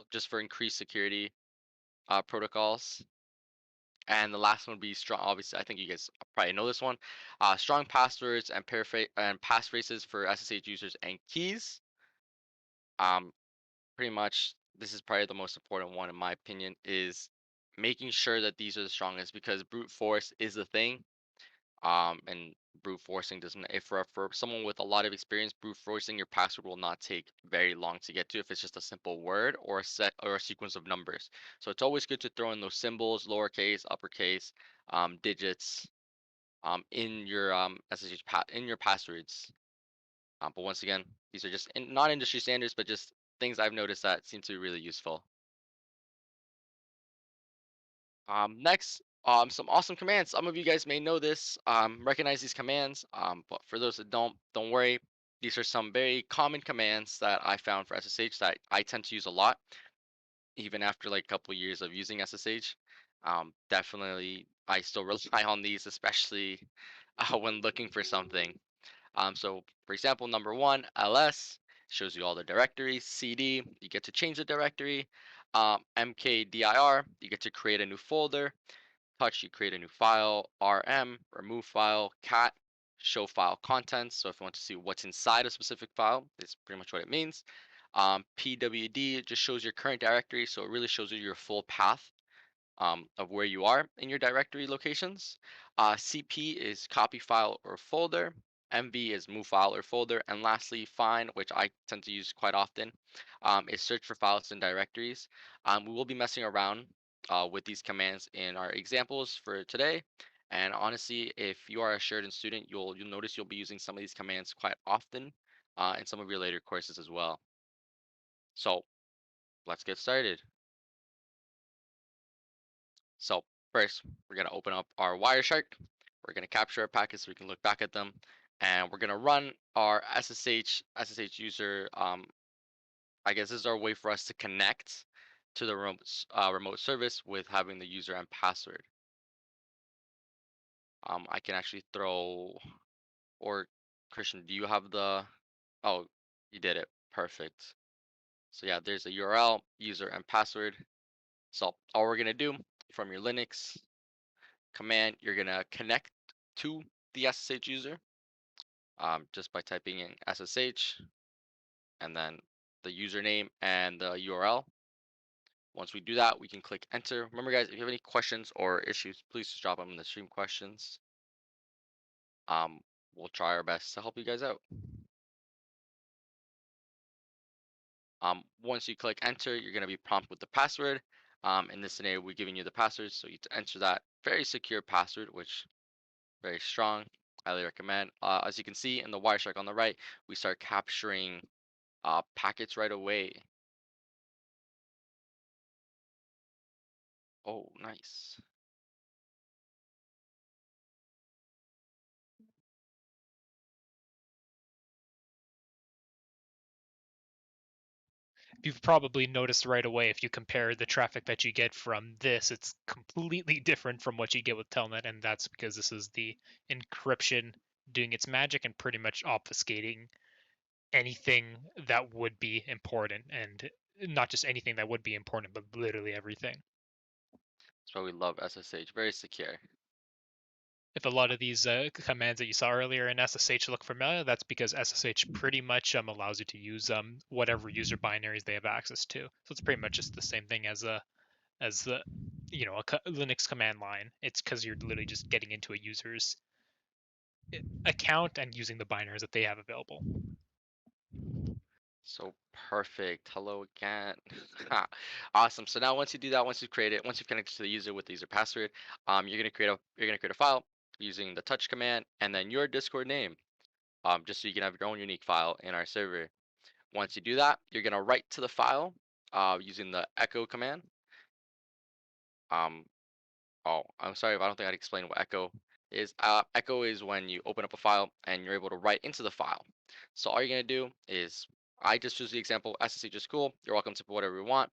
just for increased security protocols. And the last one would be strong. Obviously, I think you guys probably know this one. Strong passwords and passphrases for SSH users and keys. Um, Pretty much this is probably the most important one in my opinion, is making sure that these are the strongest, because brute force is the thing. And brute forcing doesn't, if for someone with a lot of experience, brute forcing your password will not take very long to get to if it's just a simple word or a set or a sequence of numbers. So it's always good to throw in those symbols, lowercase, uppercase, digits, in your in your passwords. But once again, these are just not industry standards, but just things I've noticed that seem to be really useful. Next, some awesome commands. Some of you guys may know this, recognize these commands. But for those that don't worry. These are some very common commands that I found for SSH that I tend to use a lot, even after like a couple years of using SSH. Definitely, I still rely on these, especially when looking for something. So for example, number one, ls shows you all the directories. Cd, you get to change the directory. Mkdir, you get to create a new folder. Touch, you create a new file. Rm, remove file. Cat, show file contents. So if you want to see what's inside a specific file, it's pretty much what it means. Pwd just shows your current directory, so it really shows you your full path of where you are in your directory locations. CP is copy file or folder. MV is move file or folder. And lastly, find, which I tend to use quite often, is search for files and directories. We will be messing around with these commands in our examples for today. And honestly, if you are a Sheridan student, you'll notice you'll be using some of these commands quite often in some of your later courses as well. So let's get started. So first, we're going to open up our Wireshark. We're going to capture our packets so we can look back at them. And we're going to run our SSH user. I guess this is our way for us to connect to the remote service with having the user and password. I can actually throw, or Christian, do you have oh, you did it. Perfect. So yeah, there's a URL, user and password. So all we're going to do from your Linux command, you're gonna connect to the SSH user just by typing in SSH and then the username and the URL. Once we do that, we can click enter. Remember, guys, if you have any questions or issues, please just drop them in the stream questions. Um, we'll try our best to help you guys out. Once you click enter, you're gonna be prompted with the password. In this scenario, we're giving you the password, so you to enter that very secure password, which very strong. Highly recommend. As you can see in the Wireshark on the right, we start capturing packets right away. Oh, nice. You've probably noticed right away, if you compare the traffic that you get from this, it's completely different from what you get with Telnet, and that's because this is the encryption doing its magic and pretty much obfuscating anything that would be important, and not just anything that would be important, but literally everything. That's why we love SSH. Very secure. If a lot of these commands that you saw earlier in SSH look familiar, that's because SSH pretty much allows you to use whatever user binaries they have access to. So it's pretty much just the same thing as the Linux command line. It's because you're literally just getting into a user's account and using the binaries that they have available. So perfect. Hello again. Awesome. So now once you do that, once you create it, once you've connected to the user with the user password, you're gonna create a file using the touch command and then your Discord name. Just so you can have your own unique file in our server. Once you do that, you're gonna write to the file using the echo command. Um, oh, I'm sorry if I don't think I'd explain what echo is. Echo is when you open up a file and you're able to write into the file. So all you're gonna do is, I just choose the example, SSH is cool. You're welcome to put whatever you want.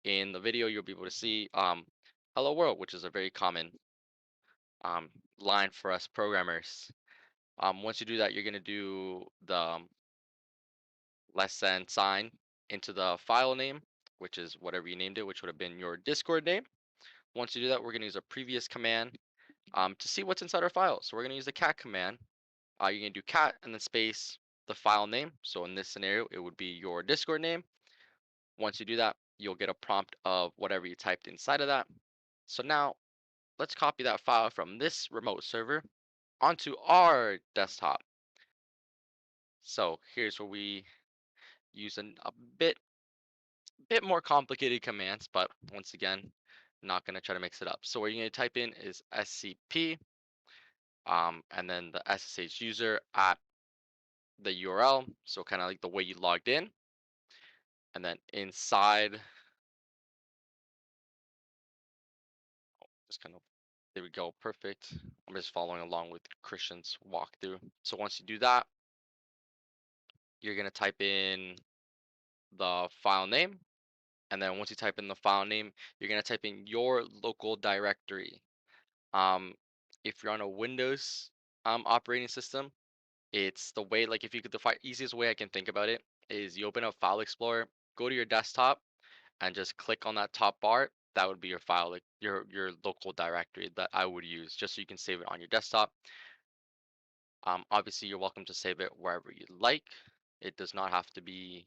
In the video, you'll be able to see hello world, which is a very common um, line for us programmers. Once you do that, you're gonna do the less than sign into the file name, which is whatever you named it, which would have been your Discord name. Once you do that, we're gonna use a previous command to see what's inside our file. So we're gonna use the cat command. You're gonna do cat and then space the file name. So in this scenario, it would be your Discord name. Once you do that, you'll get a prompt of whatever you typed inside of that. So now let's copy that file from this remote server onto our desktop. So here's where we use a bit more complicated commands, but once again, not gonna try to mix it up. So what you're gonna type in is scp, and then the SSH user at the URL, so kind of like the way you logged in, and then inside, just kind of, there we go, perfect. I'm just following along with Christian's walkthrough. So once you do that, you're gonna type in the file name, and then once you type in the file name, you're gonna type in your local directory. Um, if you're on a Windows operating system, it's the way, like, if you could, the easiest way I can think about it is you open up File Explorer, go to your desktop, and just click on that top bar. That would be your file, like your local directory that I would use, just so you can save it on your desktop. Obviously, you're welcome to save it wherever you like. It does not have to be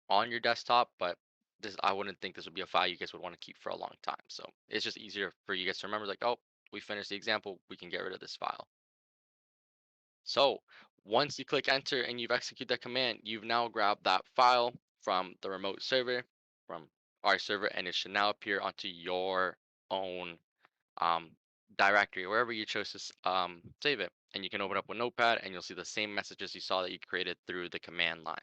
on your desktop, but this, I wouldn't think this would be a file you guys would want to keep for a long time. So it's just easier for you guys to remember, like, oh, we finished the example, we can get rid of this file. So once you click enter and you've executed that command, you've now grabbed that file from the remote server, from our server, and it should now appear onto your own um, directory, wherever you chose to save it. And you can open up a notepad and you'll see the same messages you saw that you created through the command line.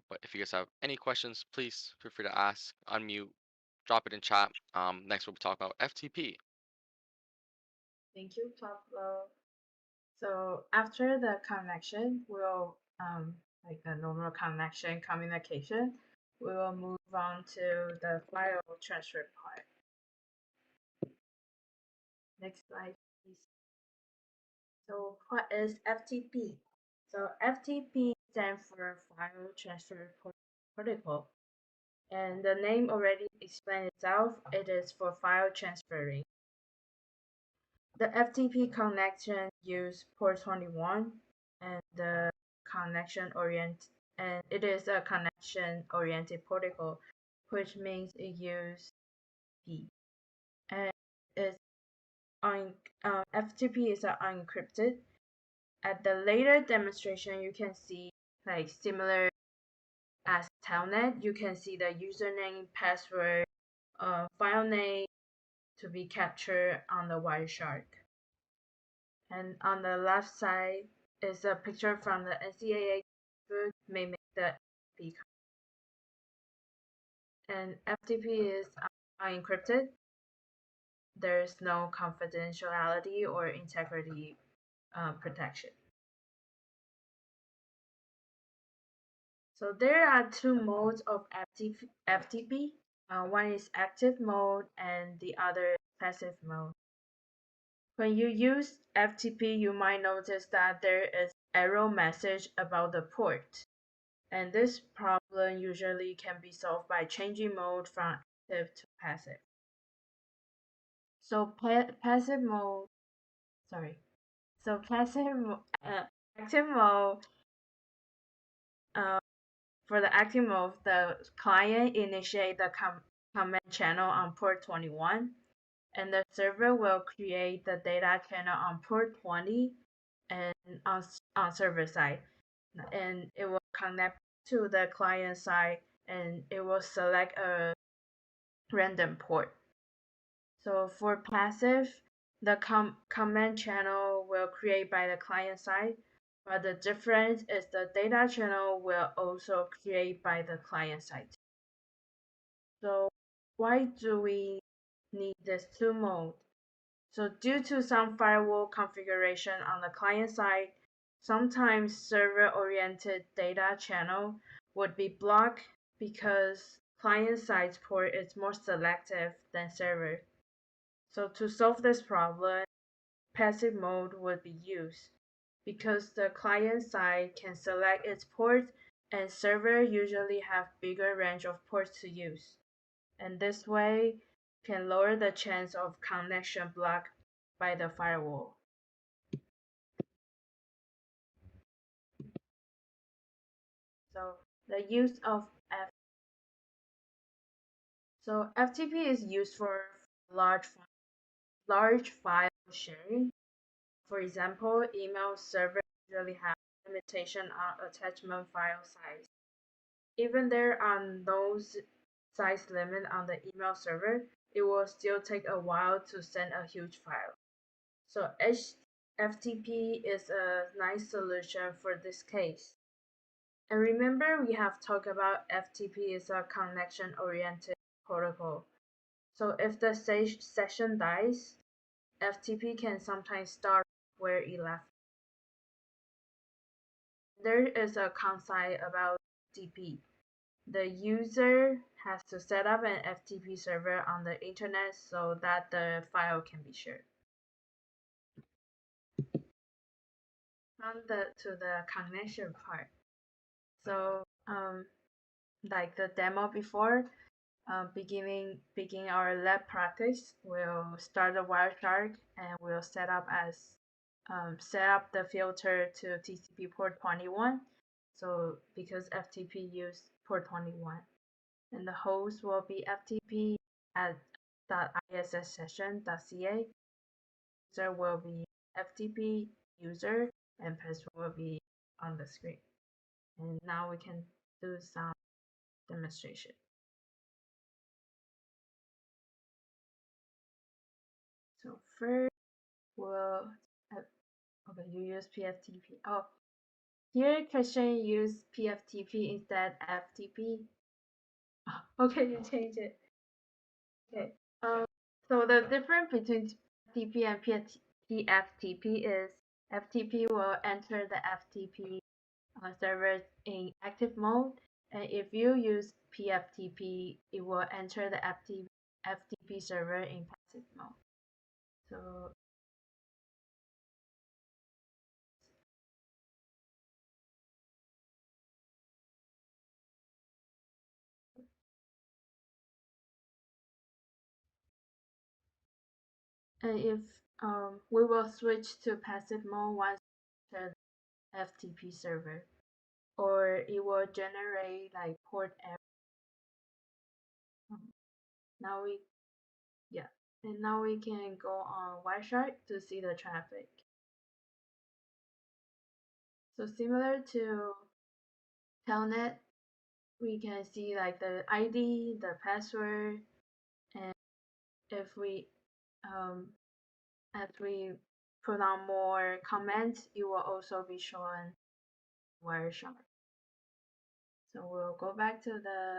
But if you guys have any questions, please feel free to ask, unmute, drop it in chat. Next we'll be talking about FTP. Thank you, Pablo. So after the connection, we'll like the normal connection communication, we will move on to the file transfer part. Next slide, please. So what is FTP? So FTP stands for File Transfer Protocol, and the name already explains itself. It is for file transferring. The FTP connection use port 21 and the it is a connection oriented protocol, which means it uses P. And it's FTP is unencrypted. At the later demonstration, you can see like similar as Telnet. You can see the username, password, file name to be captured on the Wireshark. And on the left side is a picture from the NCAA book mimic the FTP. And FTP is unencrypted. There's no confidentiality or integrity protection. So there are two modes of FTP. One is active mode and the other is passive mode. When you use FTP, you might notice that there is error message about the port. And this problem usually can be solved by changing mode from active to passive. So passive mode, sorry. So active mode, for the active mode, the client initiate the command channel on port 21, and the server will create the data channel on port 20 and on server side, and it will connect to the client side, and it will select a random port. So for passive, the command channel will create by the client side, but the difference is the data channel will also create by the client side. So why do we need this two mode? So due to some firewall configuration on the client side, sometimes server-oriented data channel would be blocked because client-side port is more selective than server. So to solve this problem, passive mode would be used because the client side can select its port and server usually have bigger range of ports to use. And this way can lower the chance of connection blocked by the firewall. So the use of FTP is used for large file sharing. For example, email servers usually have limitation on attachment file size. Even there are no size limit on the email server, it will still take a while to send a huge file. So FTP is a nice solution for this case. And remember, we have talked about FTP is a connection-oriented protocol. So if the session dies, FTP can sometimes start where it left. There is a concept about FTP. The user has to set up an FTP server on the internet so that the file can be shared. On to the connection part. So like the demo before, beginning our lab practice, we'll start the Wireshark and we'll set up the filter to TCP port 21. So because FTP use port 21, and the host will be FTP at .ISSession.ca. User will be FTP user, and password will be on the screen. And now we can do some demonstration. So first, we'll okay, you use PFTP. Oh, here question use PFTP instead FTP. Okay, you change it. Okay. So the difference between FTP and PFTP is FTP will enter the FTP server in active mode, and if you use PFTP, it will enter the FTP server in passive mode. So and if we will switch to passive mode once the FTP server, or it will generate like port error. Now and now we can go on Wireshark to see the traffic. So similar to Telnet, we can see like the ID, the password, and if we as we put on more comments, it will also be shown Wireshark. So we'll go back to the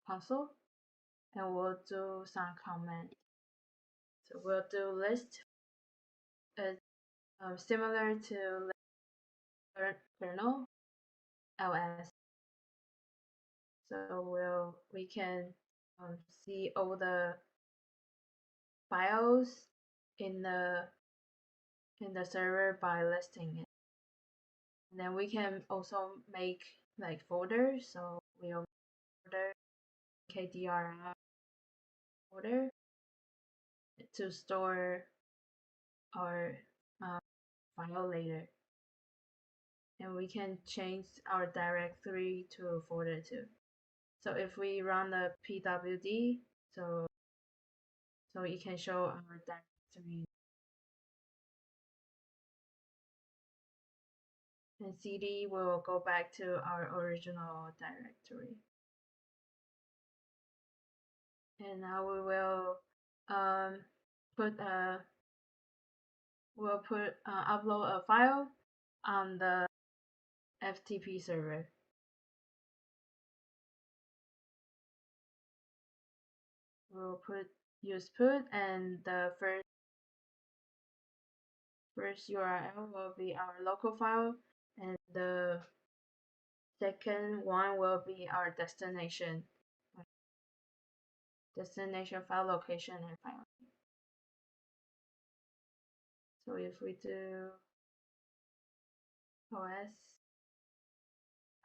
console and we'll do some comments. So we'll do list similar to kernel ls. So we can see all the files in the server by listing it. And then we can also make like folders. So we'll folder KDR folder to store our file later. And we can change our directory to folder 2. So if we run the pwd, so it can show our directory, and cd will go back to our original directory. And now we will upload a file on the FTP server. We'll use put, and the first URL will be our local file, and the second one will be our destination file location and file. So if we do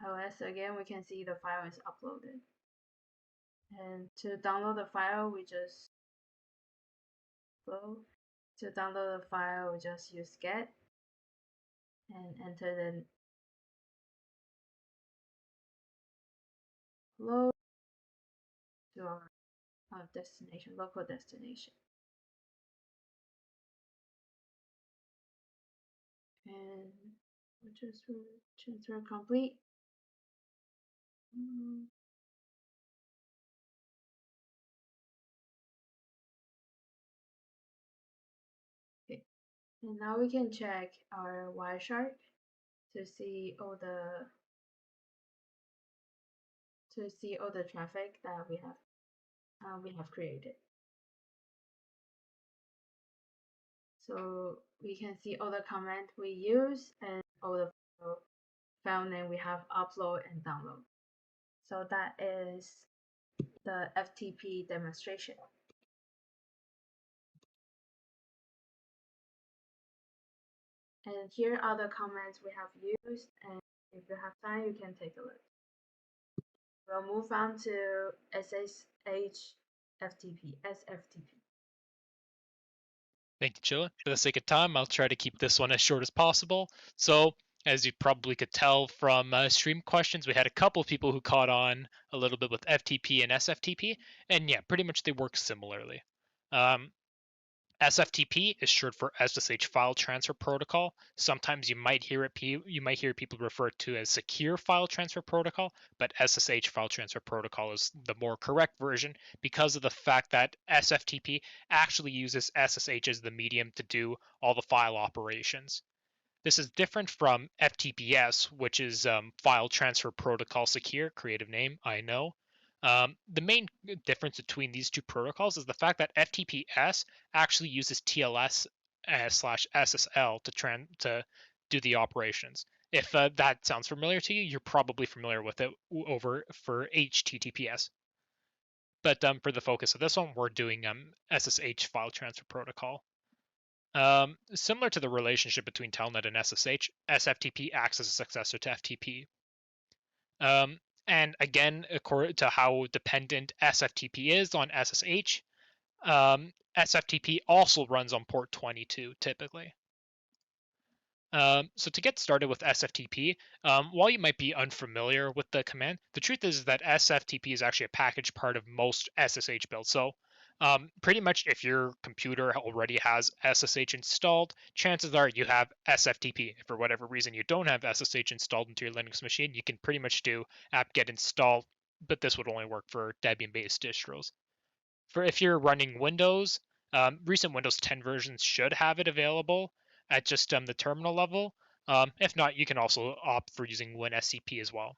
OS again, we can see the file is uploaded. And to download the file, we just use get and enter the load to our local destination. And transfer complete. Okay. And now we can check our Wireshark to see all the traffic that we have created. So we can see all the command we use and all the file name we have upload and download. So that is the FTP demonstration. And here are the commands we have used, and if you have time, you can take a look. We'll move on to SSH FTP, SFTP. Thank you, Chilla. For the sake of time, I'll try to keep this one as short as possible. So, as you probably could tell from stream questions, we had a couple of people who caught on a little bit with FTP and SFTP, and yeah, pretty much they work similarly. SFTP is short for SSH File Transfer Protocol. Sometimes you might hear people refer to as Secure File Transfer Protocol, but SSH File Transfer Protocol is the more correct version because of the fact that SFTP actually uses SSH as the medium to do all the file operations. This is different from FTPS, which is File Transfer Protocol Secure, creative name, I know. The main difference between these two protocols is the fact that FTPS actually uses TLS /SSL to do the operations. If that sounds familiar to you, you're probably familiar with it for HTTPS. But for the focus of this one, we're doing SSH file transfer protocol. Similar to the relationship between Telnet and SSH, SFTP acts as a successor to FTP. And again, according to how dependent SFTP is on SSH, SFTP also runs on port 22 typically. So to get started with SFTP, while you might be unfamiliar with the command, the truth is that SFTP is actually a packaged part of most SSH builds. So pretty much if your computer already has SSH installed, chances are you have SFTP. If for whatever reason you don't have SSH installed into your Linux machine, you can pretty much do apt-get install, but this would only work for Debian-based distros. For if you're running Windows, recent Windows 10 versions should have it available at just the terminal level. If not, you can also opt for using WinSCP as well.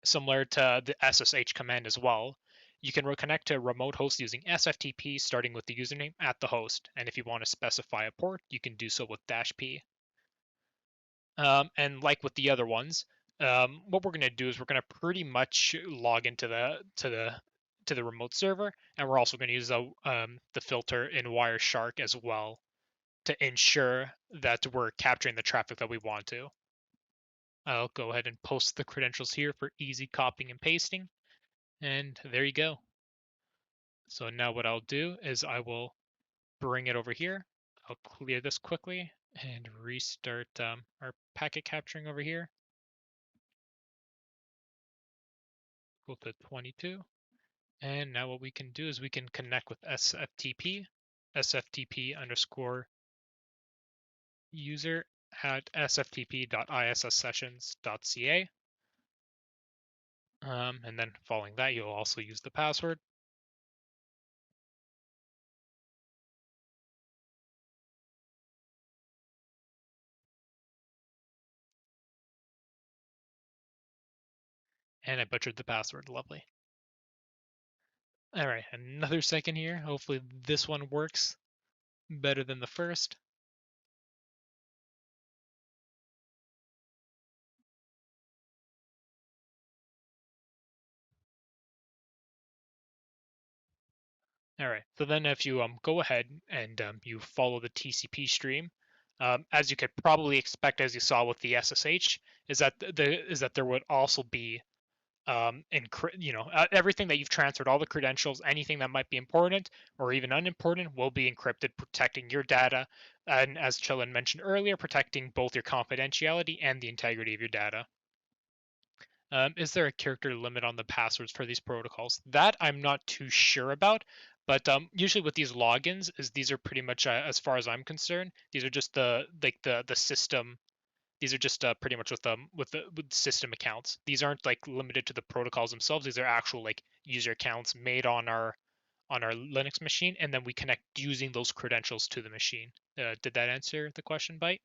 Similar to the SSH command as well, you can connect to a remote host using SFTP, starting with the username at the host. And if you want to specify a port, you can do so with -p. And like with the other ones, what we're going to do is we're going to pretty much log into the remote server, and we're also going to use the filter in Wireshark as well to ensure that we're capturing the traffic that we want to. I'll go ahead and post the credentials here for easy copying and pasting, and there you go. So now what I'll do is I will bring it over here. I'll clear this quickly and restart our packet capturing over here. equal to 22. And now what we can do is we can connect with SFTP, SFTP underscore user at sftp.issessions.ca. And then following that, you'll also use the password. And I butchered the password. Lovely. All right, another second here. Hopefully this one works better than the first. All right, so then if you go ahead and you follow the TCP stream, as you could probably expect, as you saw with the SSH, is that there would also be everything that you've transferred, all the credentials, anything that might be important or even unimportant will be encrypted, protecting your data, and as Chillin mentioned earlier, protecting both your confidentiality and the integrity of your data. Is there a character limit on the passwords for these protocols? That I'm not too sure about, but usually with these logins, these are pretty much, as far as I'm concerned, these are just the system. These are just pretty much with system accounts. These aren't like limited to the protocols themselves. These are actual like user accounts made on our Linux machine, and then we connect using those credentials to the machine. Did that answer the question, Byte?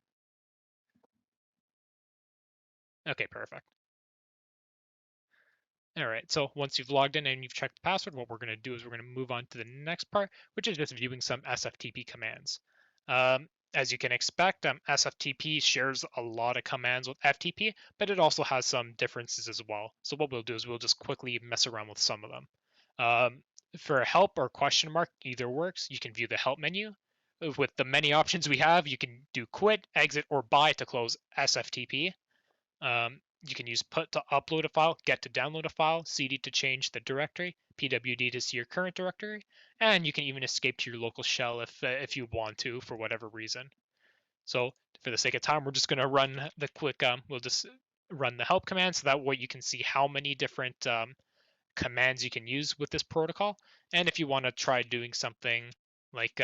Okay, perfect. All right, so once you've logged in and you've checked the password, what we're going to do is we're going to move on to the next part, which is just viewing some SFTP commands. As you can expect, SFTP shares a lot of commands with FTP, but it also has some differences as well. So what we'll do is we'll just quickly mess around with some of them. For help or question mark, either works. You can view the help menu. With the many options we have, you can do quit, exit, or buy to close SFTP. You can use put to upload a file, get to download a file, cd to change the directory, pwd to see your current directory, and you can even escape to your local shell if you want to for whatever reason. So for the sake of time, we're just going to run the quick, we'll just run the help command so that way you can see how many different commands you can use with this protocol. And if you want to try doing something like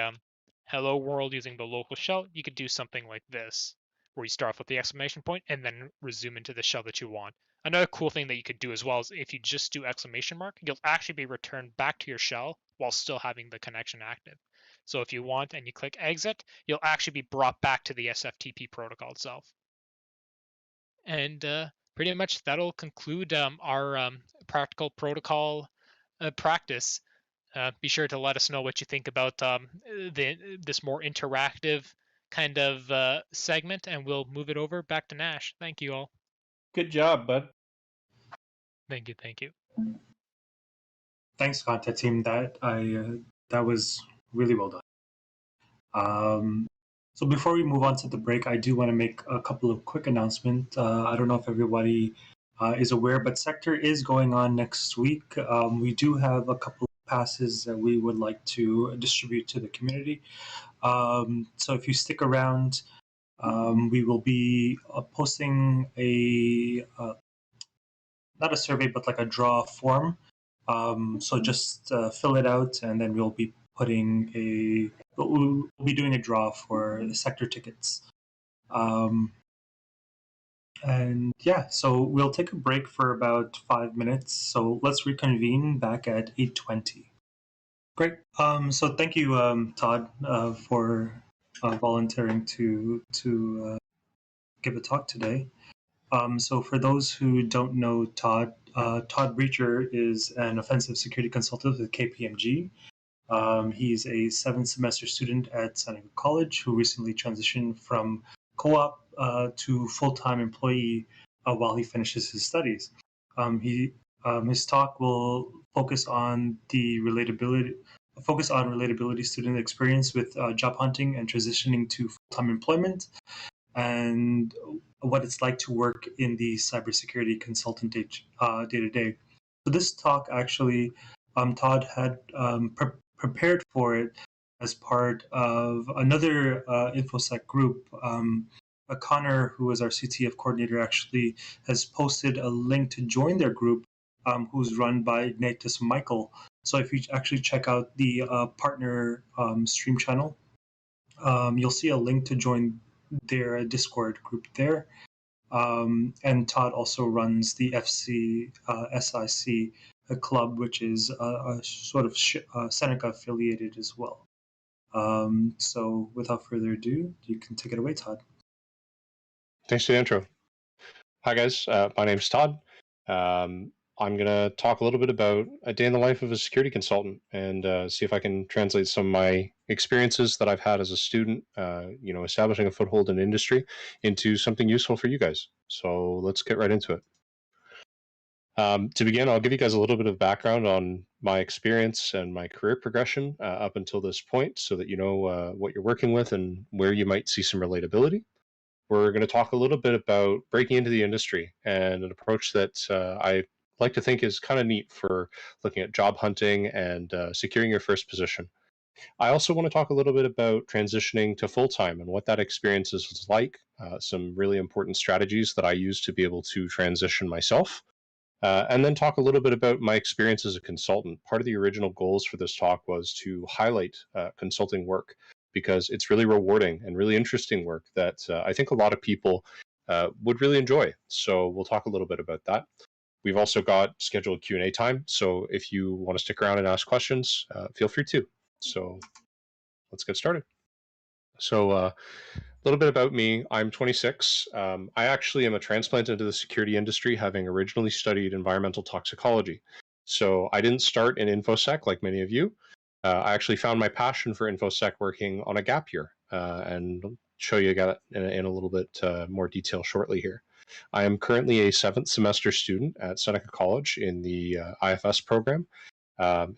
hello world using the local shell, you could do something like this, where you start off with the exclamation point and then resume into the shell that you want. Another cool thing that you could do as well is if you just do exclamation mark, you'll actually be returned back to your shell while still having the connection active. So if you want and you click exit, you'll actually be brought back to the SFTP protocol itself. And pretty much that'll conclude our practical protocol practice. Be sure to let us know what you think about this more interactive kind of segment, and we'll move it over back to Nash. Thank you all. Good job, bud. Thank you. Thank you. Thanks, content team. That was really well done. So before we move on to the break, I do want to make a couple of quick announcements. I don't know if everybody is aware, but Sector is going on next week. We do have a couple of passes that we would like to distribute to the community. So if you stick around, we will be posting not a survey, but like a draw form. So just fill it out, and then we'll be doing a draw for the sector tickets. And yeah, so we'll take a break for about 5 minutes. So let's reconvene back at 8:20. Great. So thank you, Todd, for volunteering to give a talk today. So for those who don't know Todd, Todd Breacher is an offensive security consultant with KPMG. He's a 7th semester student at San Diego College who recently transitioned from co-op to full-time employee while he finishes his studies. His talk will focus on relatability student experience with job hunting and transitioning to full-time employment, and what it's like to work in the cybersecurity consultant day-to-day. So this talk actually, Todd had prepared for it as part of another InfoSec group. Connor, who is our CTF coordinator, actually has posted a link to join their group who's run by Ignatius Michael. So if you actually check out the partner stream channel, you'll see a link to join their Discord group there. And Todd also runs the SIC club, which is a sort of Seneca affiliated as well. So without further ado, you can take it away, Todd. Thanks for the intro. Hi guys, my name's Todd. I'm going to talk a little bit about a day in the life of a security consultant and see if I can translate some of my experiences that I've had as a student, establishing a foothold in industry into something useful for you guys. So let's get right into it. To begin, I'll give you guys a little bit of background on my experience and my career progression up until this point so that you know what you're working with and where you might see some relatability. We're going to talk a little bit about breaking into the industry and an approach that I like to think is kind of neat for looking at job hunting and securing your first position. I also want to talk a little bit about transitioning to full-time and what that experience is like, some really important strategies that I use to be able to transition myself, and then talk a little bit about my experience as a consultant. Part of the original goals for this talk was to highlight consulting work because it's really rewarding and really interesting work that I think a lot of people would really enjoy. So we'll talk a little bit about that. We've also got scheduled Q&A time, so if you want to stick around and ask questions, feel free to. So let's get started. So a little bit about me. I'm 26. I actually am a transplant into the security industry, having originally studied environmental toxicology. So I didn't start in InfoSec like many of you. I actually found my passion for InfoSec working on a gap year, and I'll show you that in a little bit more detail shortly here. I am currently a 7th semester student at Seneca College in the IFS program.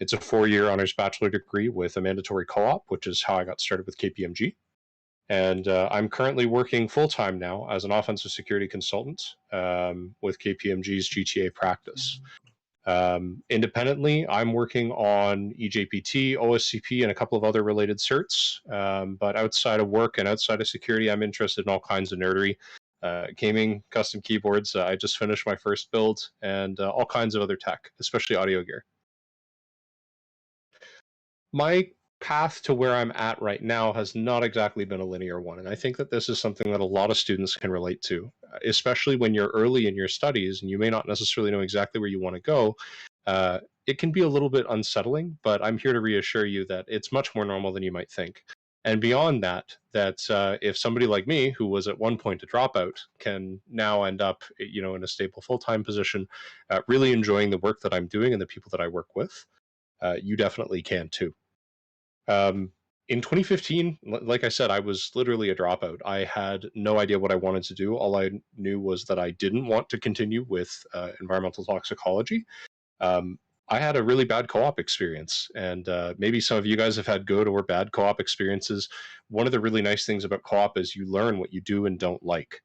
It's a 4-year honors bachelor degree with a mandatory co-op, which is how I got started with KPMG. And I'm currently working full-time now as an offensive security consultant with KPMG's GTA practice. Independently, I'm working on EJPT, OSCP, and a couple of other related certs. But outside of work and outside of security, I'm interested in all kinds of nerdery. Gaming, custom keyboards. I just finished my first build, and all kinds of other tech, especially audio gear. My path to where I'm at right now has not exactly been a linear one. And I think that this is something that a lot of students can relate to, especially when you're early in your studies and you may not necessarily know exactly where you want to go. It can be a little bit unsettling, but I'm here to reassure you that it's much more normal than you might think. And beyond that, if somebody like me, who was at one point a dropout, can now end up, in a stable full-time position, really enjoying the work that I'm doing and the people that I work with, you definitely can too. In 2015, like I said, I was literally a dropout. I had no idea what I wanted to do. All I knew was that I didn't want to continue with environmental toxicology. I had a really bad co-op experience, and maybe some of you guys have had good or bad co-op experiences. One of the really nice things about co-op is you learn what you do and don't like.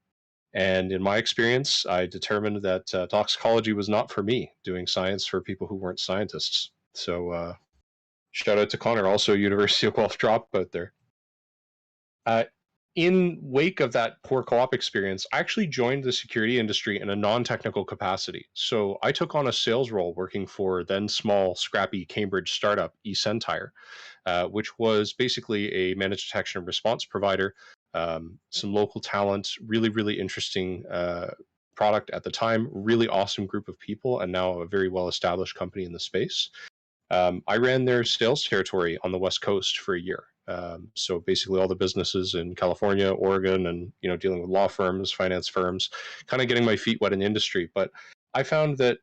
And in my experience, I determined that toxicology was not for me, doing science for people who weren't scientists. So shout out to Connor, also a University of Guelph dropout there. In wake of that poor co-op experience, I actually joined the security industry in a non-technical capacity. So I took on a sales role working for then small, scrappy Cambridge startup eSentire, which was basically a managed detection and response provider, some local talent, really, really interesting product at the time, really awesome group of people, and now a very well-established company in the space. I ran their sales territory on the West Coast for a year. So basically all the businesses in California, Oregon, and dealing with law firms, finance firms, kind of getting my feet wet in the industry. But I found that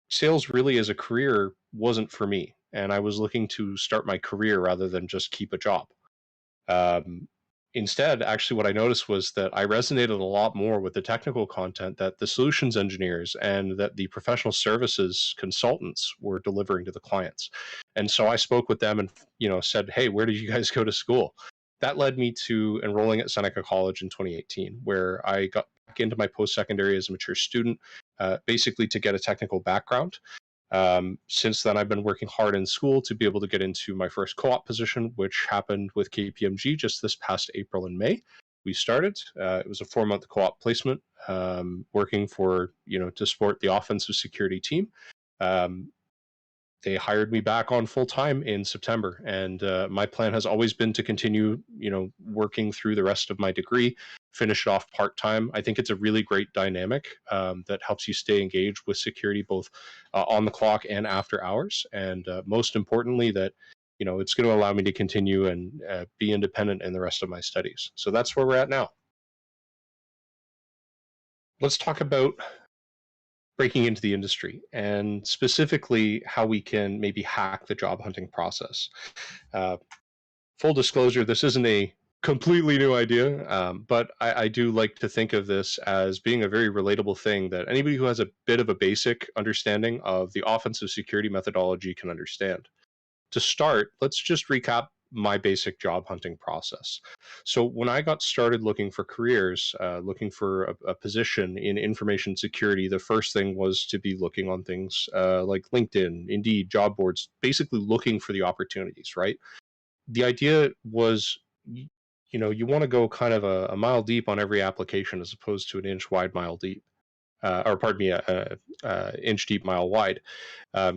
sales really as a career wasn't for me. And I was looking to start my career rather than just keep a job. Instead, actually, what I noticed was that I resonated a lot more with the technical content that the solutions engineers and that the professional services consultants were delivering to the clients. And so I spoke with them and, said, hey, where did you guys go to school? That led me to enrolling at Seneca College in 2018, where I got back into my post-secondary as a mature student, basically to get a technical background. Since then, I've been working hard in school to be able to get into my first co-op position, which happened with KPMG just this past April and May. We started. It was a 4-month co-op placement, working for to support the offensive security team. They hired me back on full time in September, and my plan has always been to continue, working through the rest of my degree, finish it off part time. I think it's a really great dynamic that helps you stay engaged with security both on the clock and after hours, and most importantly, that it's going to allow me to continue and be independent in the rest of my studies. So that's where we're at now. Let's talk about breaking into the industry and specifically how we can maybe hack the job hunting process. Full disclosure, this isn't a completely new idea, but I do like to think of this as being a very relatable thing that anybody who has a bit of a basic understanding of the offensive security methodology can understand. To start, let's just recap my basic job hunting process. So when I got started looking for careers, looking for a position in information security, the first thing was to be looking on things like LinkedIn, Indeed, job boards, basically looking for the opportunities, right? The idea was, you want to go kind of a mile deep on every application as opposed to an inch wide, mile deep. Or pardon me, inch deep, mile wide.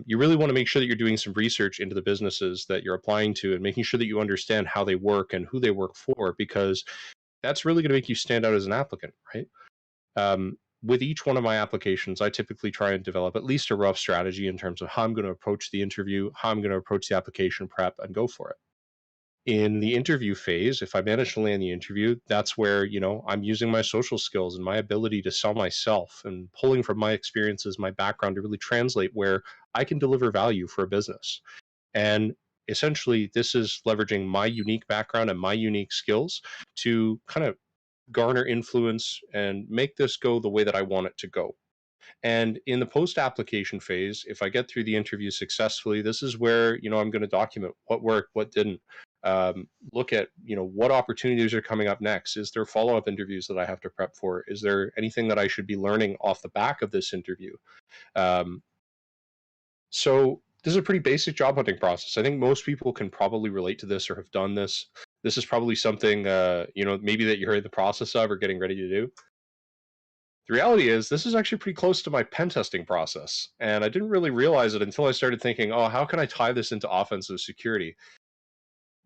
You really want to make sure that you're doing some research into the businesses that you're applying to and making sure that you understand how they work and who they work for, because that's really going to make you stand out as an applicant, right? With each one of my applications, I typically try and develop at least a rough strategy in terms of how I'm going to approach the interview, how I'm going to approach the application prep, and go for it. In the interview phase, if I manage to land the interview, that's where, I'm using my social skills and my ability to sell myself and pulling from my experiences, my background to really translate where I can deliver value for a business. And essentially, this is leveraging my unique background and my unique skills to kind of garner influence and make this go the way that I want it to go. And in the post application phase, if I get through the interview successfully, this is where, I'm going to document what worked, what didn't. Look at, what opportunities are coming up next. Is there follow-up interviews that I have to prep for? Is there anything that I should be learning off the back of this interview? So this is a pretty basic job hunting process. I think most people can probably relate to this or have done this. This is probably something, maybe that you're in the process of or getting ready to do. The reality is, this is actually pretty close to my pen testing process, and I didn't really realize it until I started thinking, oh, how can I tie this into offensive security?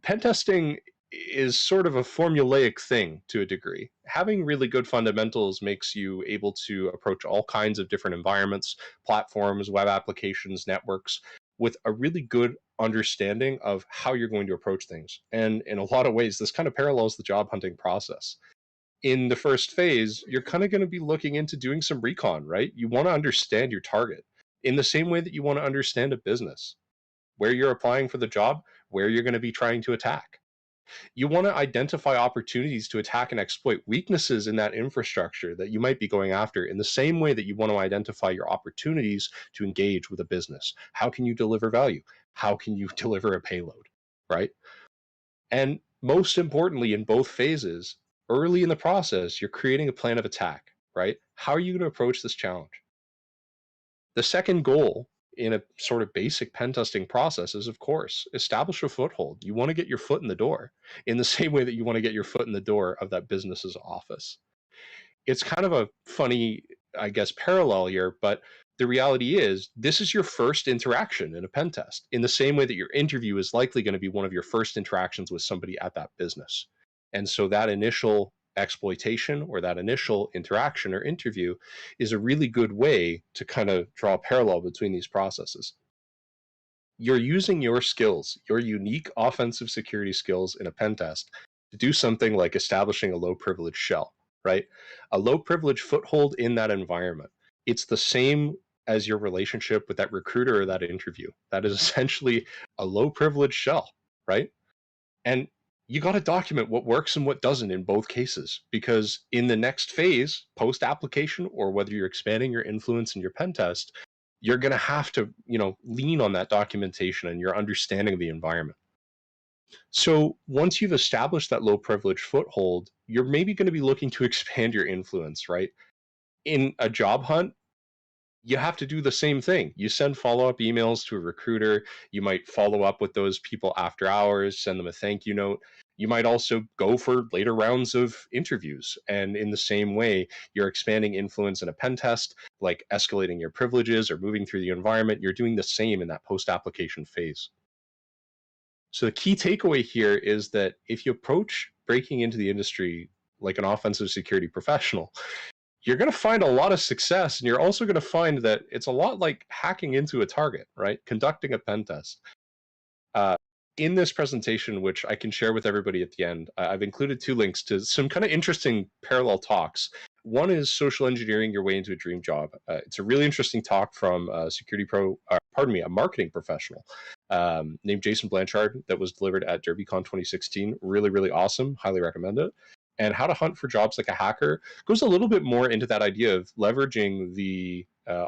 Pen testing is sort of a formulaic thing to a degree. Having really good fundamentals makes you able to approach all kinds of different environments, platforms, web applications, networks, with a really good understanding of how you're going to approach things. And in a lot of ways, this kind of parallels the job hunting process. In the first phase, you're kind of going to be looking into doing some recon, right? You want to understand your target in the same way that you want to understand a business, where you're applying for the job, where you're going to be trying to attack. You want to identify opportunities to attack and exploit weaknesses in that infrastructure that you might be going after in the same way that you want to identify your opportunities to engage with a business. How can you deliver value? How can you deliver a payload, right? And most importantly, in both phases, early in the process, you're creating a plan of attack, right? How are you going to approach this challenge? The second goal in a sort of basic pen testing process is, of course, establish a foothold. You want to get your foot in the door in the same way that you want to get your foot in the door of that business's office. It's kind of a funny, I guess, parallel here, but the reality is this is your first interaction in a pen test, in the same way that your interview is likely going to be one of your first interactions with somebody at that business. And so that initial exploitation or that initial interaction or interview is a really good way to kind of draw a parallel between these processes. You're using your skills, your unique offensive security skills in a pen test to do something like establishing a low privilege shell, right? A low privilege foothold in that environment. It's the same as your relationship with that recruiter or that interview. That is essentially a low privilege shell, right? And you got to document what works and what doesn't in both cases, because in the next phase, post application, or whether you're expanding your influence in your pen test, you're going to have to, lean on that documentation and your understanding of the environment. So once you've established that low privilege foothold, you're maybe going to be looking to expand your influence, right? In a job hunt, you have to do the same thing. You send follow-up emails to a recruiter. You might follow up with those people after hours, send them a thank you note. You might also go for later rounds of interviews. And in the same way, you're expanding influence in a pen test, like escalating your privileges or moving through the environment. You're doing the same in that post-application phase. So the key takeaway here is that if you approach breaking into the industry like an offensive security professional, you're going to find a lot of success, and you're also going to find that it's a lot like hacking into a target, right? Conducting a pen test. In this presentation, which I can share with everybody at the end, I've included 2 links to some kind of interesting parallel talks. One is social engineering your way into a dream job. It's a really interesting talk from a a marketing professional named Jason Blanchard that was delivered at DerbyCon 2016. Really, really awesome. Highly recommend it. And How to Hunt for Jobs Like a Hacker goes a little bit more into that idea of leveraging the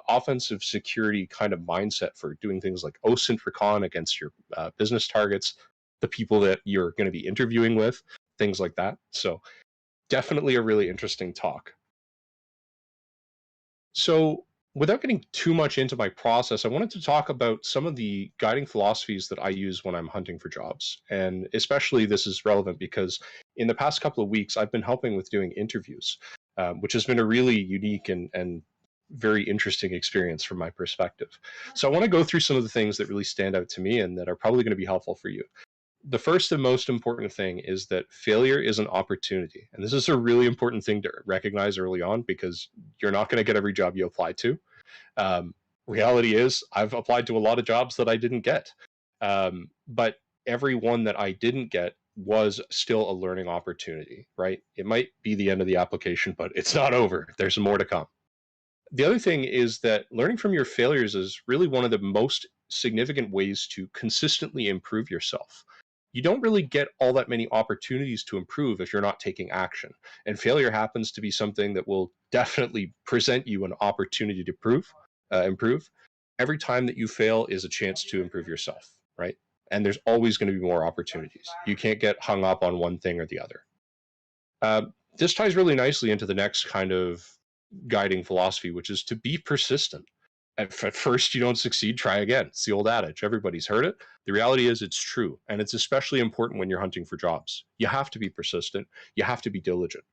offensive security kind of mindset for doing things like OSINT recon against your business targets, the people that you're going to be interviewing with, things like that. So definitely a really interesting talk. So without getting too much into my process, I wanted to talk about some of the guiding philosophies that I use when I'm hunting for jobs. And especially this is relevant because in the past couple of weeks, I've been helping with doing interviews, which has been a really unique and very interesting experience from my perspective. So I want to go through some of the things that really stand out to me and that are probably going to be helpful for you. The first and most important thing is that failure is an opportunity. And this is a really important thing to recognize early on because you're not going to get every job you apply to. Reality is, I've applied to a lot of jobs that I didn't get. But every one that I didn't get was still a learning opportunity, right? It might be the end of the application, but it's not over. There's more to come. The other thing is that learning from your failures is really one of the most significant ways to consistently improve yourself. You don't really get all that many opportunities to improve if you're not taking action. And failure happens to be something that will definitely present you an opportunity to improve. Every time that you fail is a chance to improve yourself, right? And there's always going to be more opportunities. You can't get hung up on one thing or the other. This ties really nicely into the next kind of guiding philosophy, which is to be persistent. At first you don't succeed, try again. It's the old adage. Everybody's heard it. The reality is it's true. And it's especially important when you're hunting for jobs. You have to be persistent. You have to be diligent.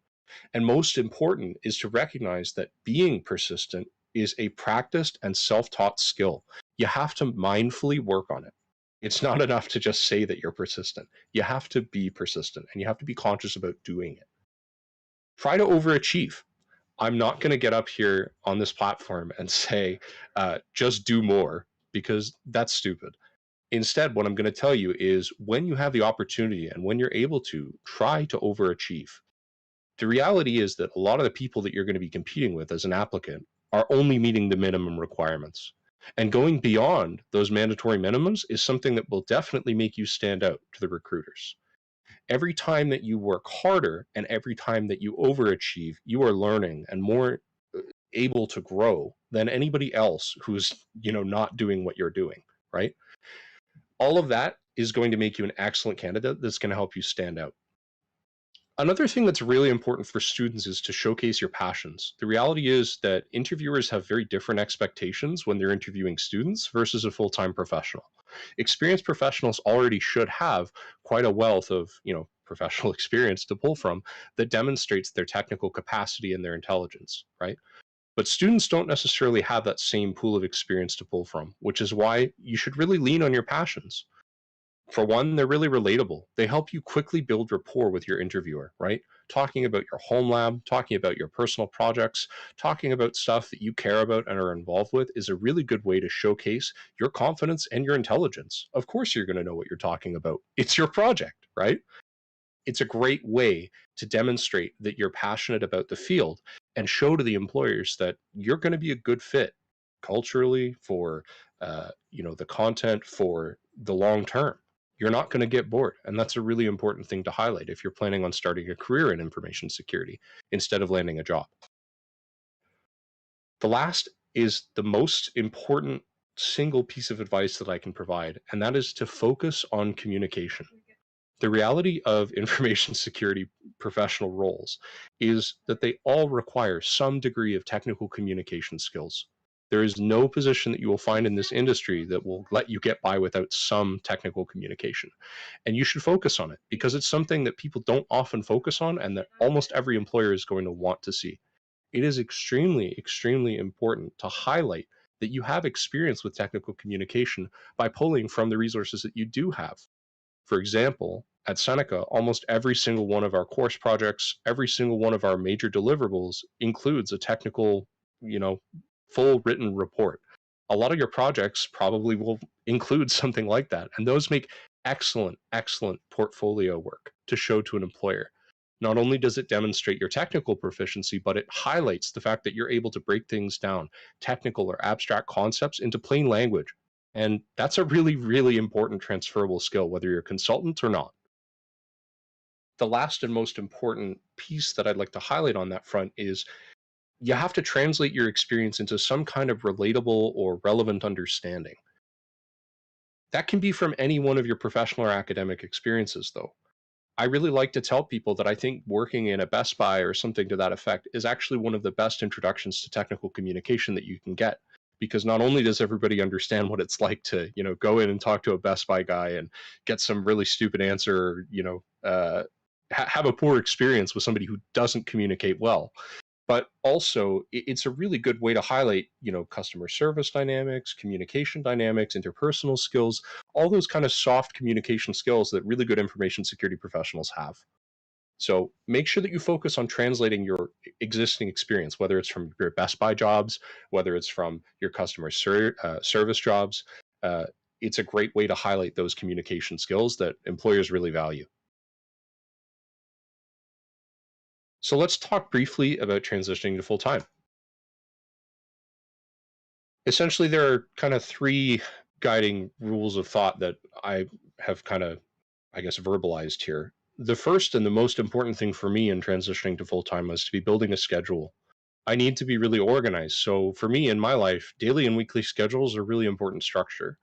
And most important is to recognize that being persistent is a practiced and self-taught skill. You have to mindfully work on it. It's not enough to just say that you're persistent. You have to be persistent and you have to be conscious about doing it. Try to overachieve. I'm not going to get up here on this platform and say, just do more, because that's stupid. Instead, what I'm going to tell you is when you have the opportunity and when you're able to, try to overachieve. The reality is that a lot of the people that you're going to be competing with as an applicant are only meeting the minimum requirements. And going beyond those mandatory minimums is something that will definitely make you stand out to the recruiters. Every time that you work harder and every time that you overachieve, you are learning and more able to grow than anybody else who's, not doing what you're doing, right? All of that is going to make you an excellent candidate that's going to help you stand out. Another thing that's really important for students is to showcase your passions. The reality is that interviewers have very different expectations when they're interviewing students versus a full-time professional. Experienced professionals already should have quite a wealth of, professional experience to pull from that demonstrates their technical capacity and their intelligence, right? But students don't necessarily have that same pool of experience to pull from, which is why you should really lean on your passions. For one, they're really relatable. They help you quickly build rapport with your interviewer, right? Talking about your home lab, talking about your personal projects, talking about stuff that you care about and are involved with is a really good way to showcase your confidence and your intelligence. Of course, you're going to know what you're talking about. It's your project, right? It's a great way to demonstrate that you're passionate about the field and show to the employers that you're going to be a good fit culturally for, the content for the long term. You're not going to get bored. And that's a really important thing to highlight if you're planning on starting a career in information security instead of landing a job. The last is the most important single piece of advice that I can provide, and that is to focus on communication. The reality of information security professional roles is that they all require some degree of technical communication skills. There is no position that you will find in this industry that will let you get by without some technical communication. And you should focus on it because it's something that people don't often focus on and that almost every employer is going to want to see. It is extremely, extremely important to highlight that you have experience with technical communication by pulling from the resources that you do have. For example, at Seneca, almost every single one of our course projects, every single one of our major deliverables includes a technical, full written report. A lot of your projects probably will include something like that. And those make excellent, excellent portfolio work to show to an employer. Not only does it demonstrate your technical proficiency, but it highlights the fact that you're able to break things down, technical or abstract concepts, into plain language. And that's a really, really important transferable skill, whether you're a consultant or not. The last and most important piece that I'd like to highlight on that front is you have to translate your experience into some kind of relatable or relevant understanding. That can be from any one of your professional or academic experiences, though. I really like to tell people that I think working in a Best Buy or something to that effect is actually one of the best introductions to technical communication that you can get. Because not only does everybody understand what it's like to, go in and talk to a Best Buy guy and get some really stupid answer, have a poor experience with somebody who doesn't communicate well. But also, it's a really good way to highlight, customer service dynamics, communication dynamics, interpersonal skills, all those kind of soft communication skills that really good information security professionals have. So make sure that you focus on translating your existing experience, whether it's from your Best Buy jobs, whether it's from your customer service jobs. It's a great way to highlight those communication skills that employers really value. So let's talk briefly about transitioning to full-time. Essentially, there are kind of three guiding rules of thought that I have kind of, verbalized here. The first and the most important thing for me in transitioning to full-time was to be building a schedule. I need to be really organized. So for me in my life, daily and weekly schedules are really important structure.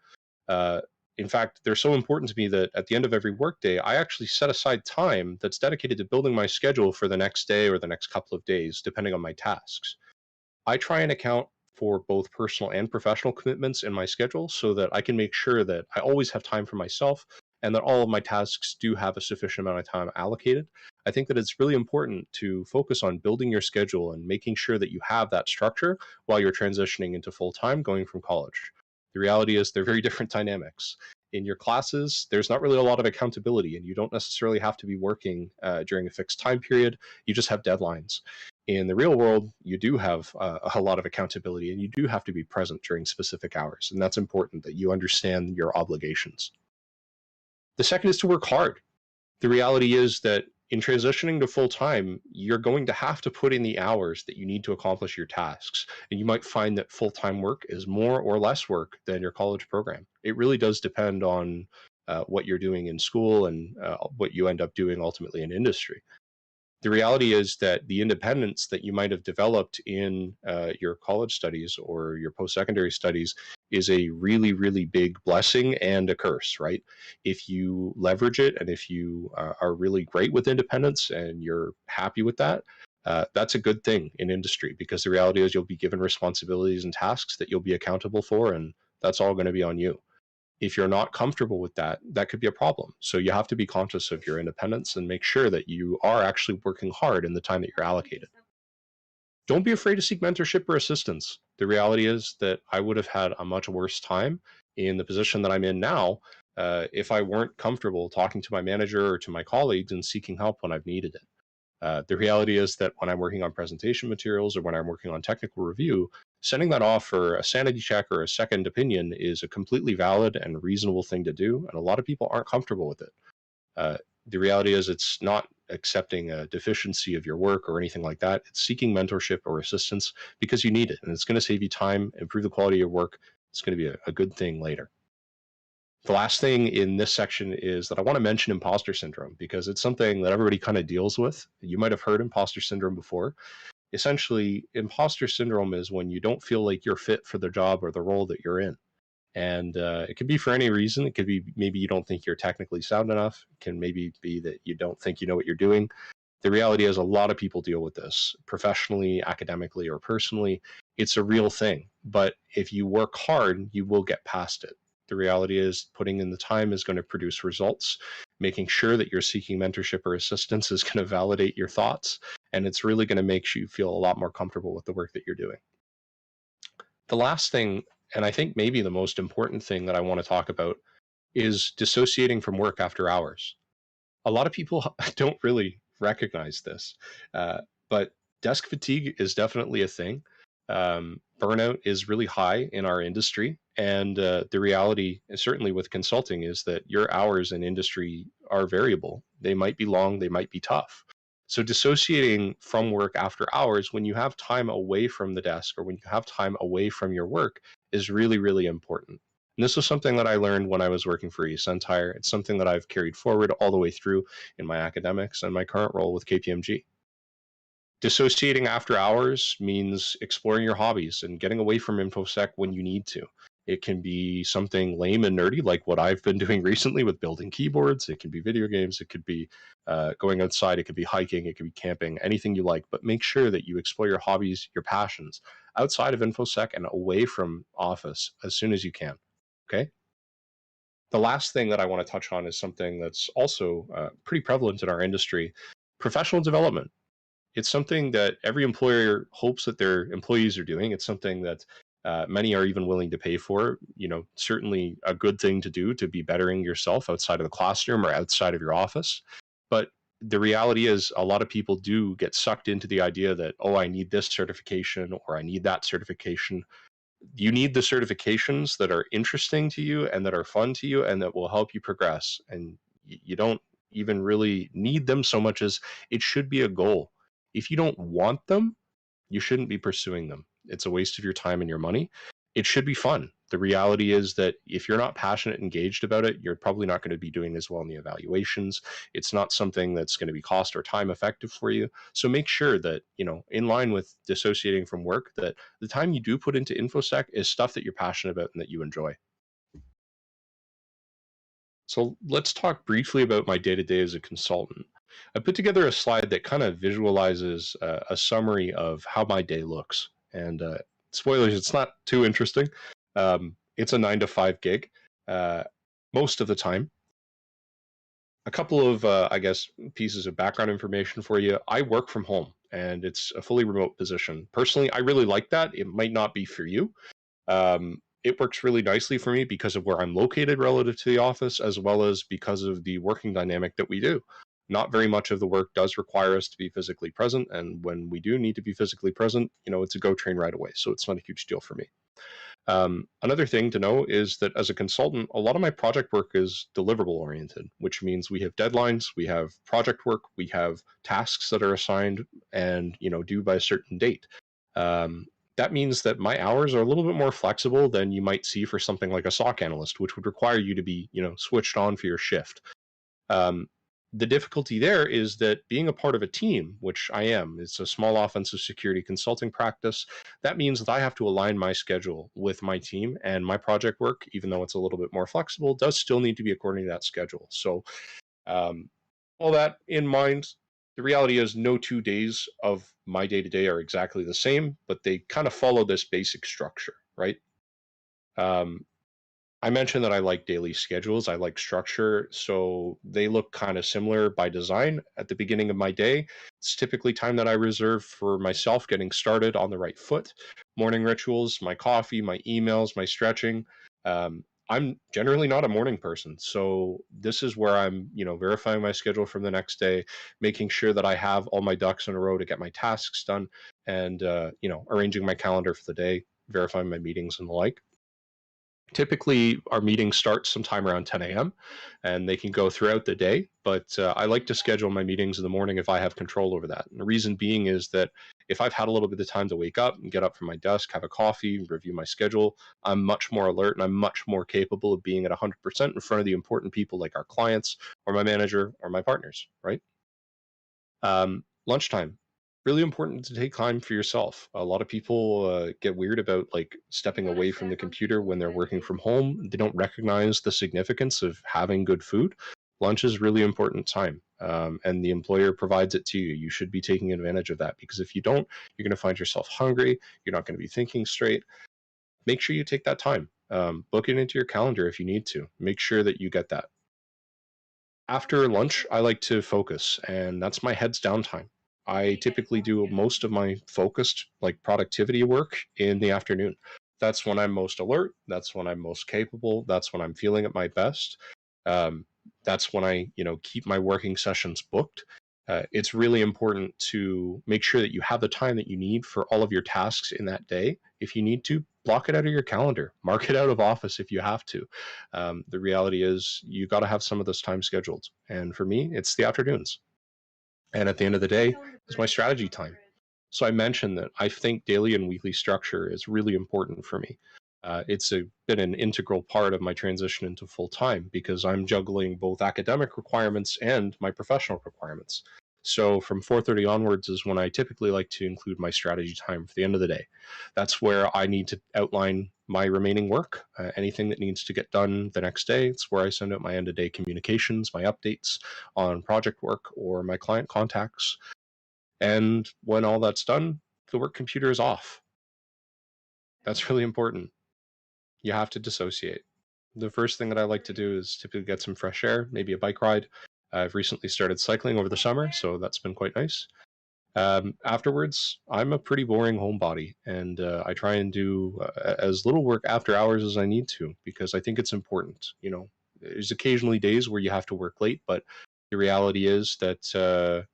In fact, they're so important to me that at the end of every workday, I actually set aside time that's dedicated to building my schedule for the next day or the next couple of days, depending on my tasks. I try and account for both personal and professional commitments in my schedule so that I can make sure that I always have time for myself and that all of my tasks do have a sufficient amount of time allocated. I think that it's really important to focus on building your schedule and making sure that you have that structure while you're transitioning into full-time going from college. The reality is they're very different dynamics. In your classes, there's not really a lot of accountability, and you don't necessarily have to be working during a fixed time period. You just have deadlines. In the real world, you do have a lot of accountability, and you do have to be present during specific hours, and that's important that you understand your obligations. The second is to work hard. The reality is that in transitioning to full-time, you're going to have to put in the hours that you need to accomplish your tasks. And you might find that full-time work is more or less work than your college program. It really does depend on what you're doing in school and what you end up doing ultimately in industry. The reality is that the independence that you might have developed in your college studies or your post-secondary studies is a really, really big blessing and a curse, right? If you leverage it and if you are really great with independence and you're happy with that, that's a good thing in industry, because the reality is you'll be given responsibilities and tasks that you'll be accountable for, and that's all going to be on you. If you're not comfortable with that, that could be a problem. So you have to be conscious of your independence and make sure that you are actually working hard in the time that you're allocated. Don't be afraid to seek mentorship or assistance. The reality is that I would have had a much worse time in the position that I'm in now if I weren't comfortable talking to my manager or to my colleagues and seeking help when I've needed it. The reality is that when I'm working on presentation materials or when I'm working on technical review, sending that off for a sanity check or a second opinion is a completely valid and reasonable thing to do, and a lot of people aren't comfortable with it. The reality is it's not accepting a deficiency of your work or anything like that. It's seeking mentorship or assistance because you need it, and it's going to save you time, improve the quality of your work. It's going to be a good thing later. The last thing in this section is that I want to mention imposter syndrome, because it's something that everybody kind of deals with. You might have heard imposter syndrome before. Essentially, imposter syndrome is when you don't feel like you're fit for the job or the role that you're in. And it could be for any reason. It could be maybe you don't think you're technically sound enough. It can maybe be that you don't think you know what you're doing. The reality is a lot of people deal with this professionally, academically, or personally. It's a real thing. but if you work hard, you will get past it. The reality is putting in the time is going to produce results. Making sure that you're seeking mentorship or assistance is going to validate your thoughts, and it's really going to make you feel a lot more comfortable with the work that you're doing. The last thing, and I think maybe the most important thing that I want to talk about, is dissociating from work after hours. A lot of people don't really recognize this, but desk fatigue is definitely a thing. Burnout is really high in our industry, and the reality, certainly with consulting, is that your hours in industry are variable. They might be long, they might be tough. So dissociating from work after hours, when you have time away from the desk or when you have time away from your work, is really, really important. And this was something that I learned when I was working for eSentire. It's something that I've carried forward all the way through in my academics and my current role with KPMG. Dissociating after hours means exploring your hobbies and getting away from InfoSec when you need to. It can be something lame and nerdy like what I've been doing recently with building keyboards. It can be video games. It could be going outside. It could be hiking. It could be camping, anything you like. But make sure that you explore your hobbies, your passions outside of InfoSec and away from office as soon as you can. Okay? The last thing that I want to touch on is something that's also pretty prevalent in our industry: professional development. It's something that every employer hopes that their employees are doing. It's something that many are even willing to pay for. You know, certainly a good thing to do to be bettering yourself outside of the classroom or outside of your office. But the reality is a lot of people do get sucked into the idea that, oh, I need this certification or I need that certification. You need the certifications that are interesting to you and that are fun to you and that will help you progress. And you don't even really need them so much as it should be a goal. If you don't want them, you shouldn't be pursuing them. It's a waste of your time and your money. It should be fun. The reality is that if you're not passionate, engaged about it, you're probably not going to be doing as well in the evaluations. It's not something that's going to be cost or time effective for you. So make sure that, you know, in line with dissociating from work, that the time you do put into InfoSec is stuff that you're passionate about and that you enjoy. So let's talk briefly about my day-to-day as a consultant. I put together a slide that kind of visualizes a summary of how my day looks. And spoilers, it's not too interesting. It's a 9 to 5 gig most of the time. A couple of, I guess, pieces of background information for you. I work from home, and it's a fully remote position. Personally, I really like that. It might not be for you. It works really nicely for me because of where I'm located relative to the office, as well as because of the working dynamic that we do. Not very much of the work does require us to be physically present, and when we do need to be physically present, you know, it's a go train right away. So it's not a huge deal for me. Another thing to know is that as a consultant, a lot of my project work is deliverable oriented, which means we have deadlines, we have project work, we have tasks that are assigned and, you know, due by a certain date. That means that my hours are a little bit more flexible than you might see for something like a SOC analyst, which would require you to be, you know, switched on for your shift. The difficulty there is that being a part of a team, which I am, it's a small offensive security consulting practice. That means that I have to align my schedule with my team, and my project work, even though it's a little bit more flexible, does still need to be according to that schedule. So all that in mind, the reality is no 2 days of my day-to-day are exactly the same, but they kind of follow this basic structure, right? I mentioned that I like daily schedules. I like structure. So they look kind of similar by design. At the beginning of my day, it's typically time that I reserve for myself getting started on the right foot. Morning rituals, my coffee, my emails, my stretching. I'm generally not a morning person. So this is where I'm, you know, verifying my schedule from the next day, making sure that I have all my ducks in a row to get my tasks done and, you know, arranging my calendar for the day, verifying my meetings and the like. Typically, our meetings start sometime around 10 a.m. and they can go throughout the day, but I like to schedule my meetings in the morning if I have control over that. And the reason being is that if I've had a little bit of time to wake up and get up from my desk, have a coffee, review my schedule, I'm much more alert and I'm much more capable of being at 100% in front of the important people like our clients or my manager or my partners, right? Lunchtime. Really important to take time for yourself. A lot of people get weird about like stepping away from the computer when they're working from home. They don't recognize the significance of having good food. Lunch is really important time, and the employer provides it to you. You should be taking advantage of that because if you don't, you're going to find yourself hungry. You're not going to be thinking straight. make sure you take that time. Book it into your calendar if you need to. Make sure that you get that. After lunch, I like to focus, and that's my heads down time. I typically do most of my focused like productivity work in the afternoon. That's when I'm most alert. That's when I'm most capable. That's when I'm feeling at my best. Um, that's when I, keep my working sessions booked. It's really important to make sure that you have the time that you need for all of your tasks in that day. If you need to, block it out of your calendar, mark it out of office if you have to. The reality is you got to have some of this time scheduled. And for me, it's the afternoons. And at the end of the day, it's my strategy time. So I mentioned that I think daily and weekly structure is really important for me. It's been an integral part of my transition into full time because I'm juggling both academic requirements and my professional requirements. So from 4:30 onwards is when I typically like to include my strategy time for the end of the day. That's where I need to outline my remaining work, anything that needs to get done the next day. It's where I send out my end of day communications, my updates on project work or my client contacts. And when all that's done, the work computer is off. That's really important. You have to dissociate. The first thing that I like to do is typically get some fresh air, maybe a bike ride. I've recently started cycling over the summer, so that's been quite nice. Afterwards, I'm a pretty boring homebody, and I try and do as little work after hours as I need to because I think it's important. There's occasionally days where you have to work late, but the reality is that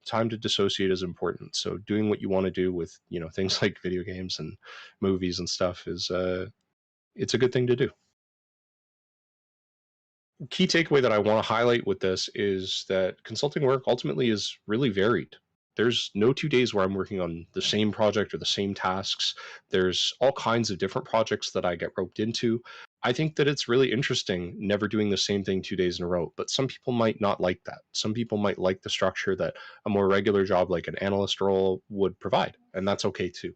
time to dissociate is important. So doing what you want to do with things like video games and movies and stuff is it's a good thing to do. Key takeaway that I want to highlight with this is that consulting work ultimately is really varied. There's no 2 days where I'm working on the same project or the same tasks. There's all kinds of different projects that I get roped into. I think that it's really interesting never doing the same thing 2 days in a row, but some people might not like that. Some people might like the structure that a more regular job like an analyst role would provide, and that's okay too.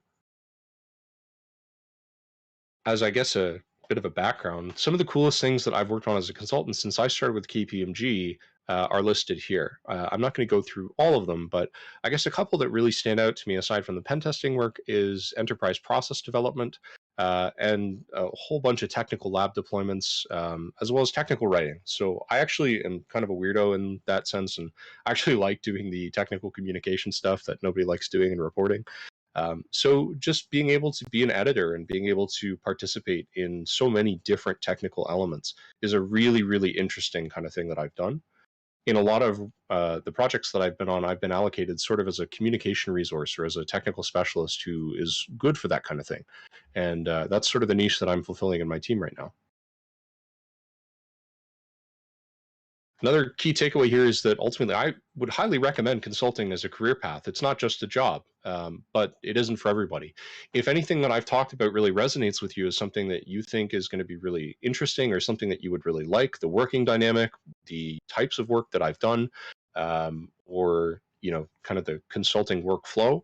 As I guess a bit of a background, some of the coolest things that I've worked on as a consultant since I started with KPMG are listed here. I'm not going to go through all of them, but I guess a couple that really stand out to me aside from the pen testing work is enterprise process development and a whole bunch of technical lab deployments, as well as technical writing. So I actually am kind of a weirdo in that sense, and I actually like doing the technical communication stuff that nobody likes doing in reporting. So just being able to be an editor and being able to participate in so many different technical elements is a really, really interesting kind of thing that I've done. In a lot of the projects that I've been on, I've been allocated sort of as a communication resource or as a technical specialist who is good for that kind of thing. And that's sort of the niche that I'm fulfilling in my team right now. Another key takeaway here is that ultimately I would highly recommend consulting as a career path. It's not just a job, but it isn't for everybody. If anything that I've talked about really resonates with you as something that you think is going to be really interesting or something that you would really like, the working dynamic, the types of work that I've done, or kind of the consulting workflow,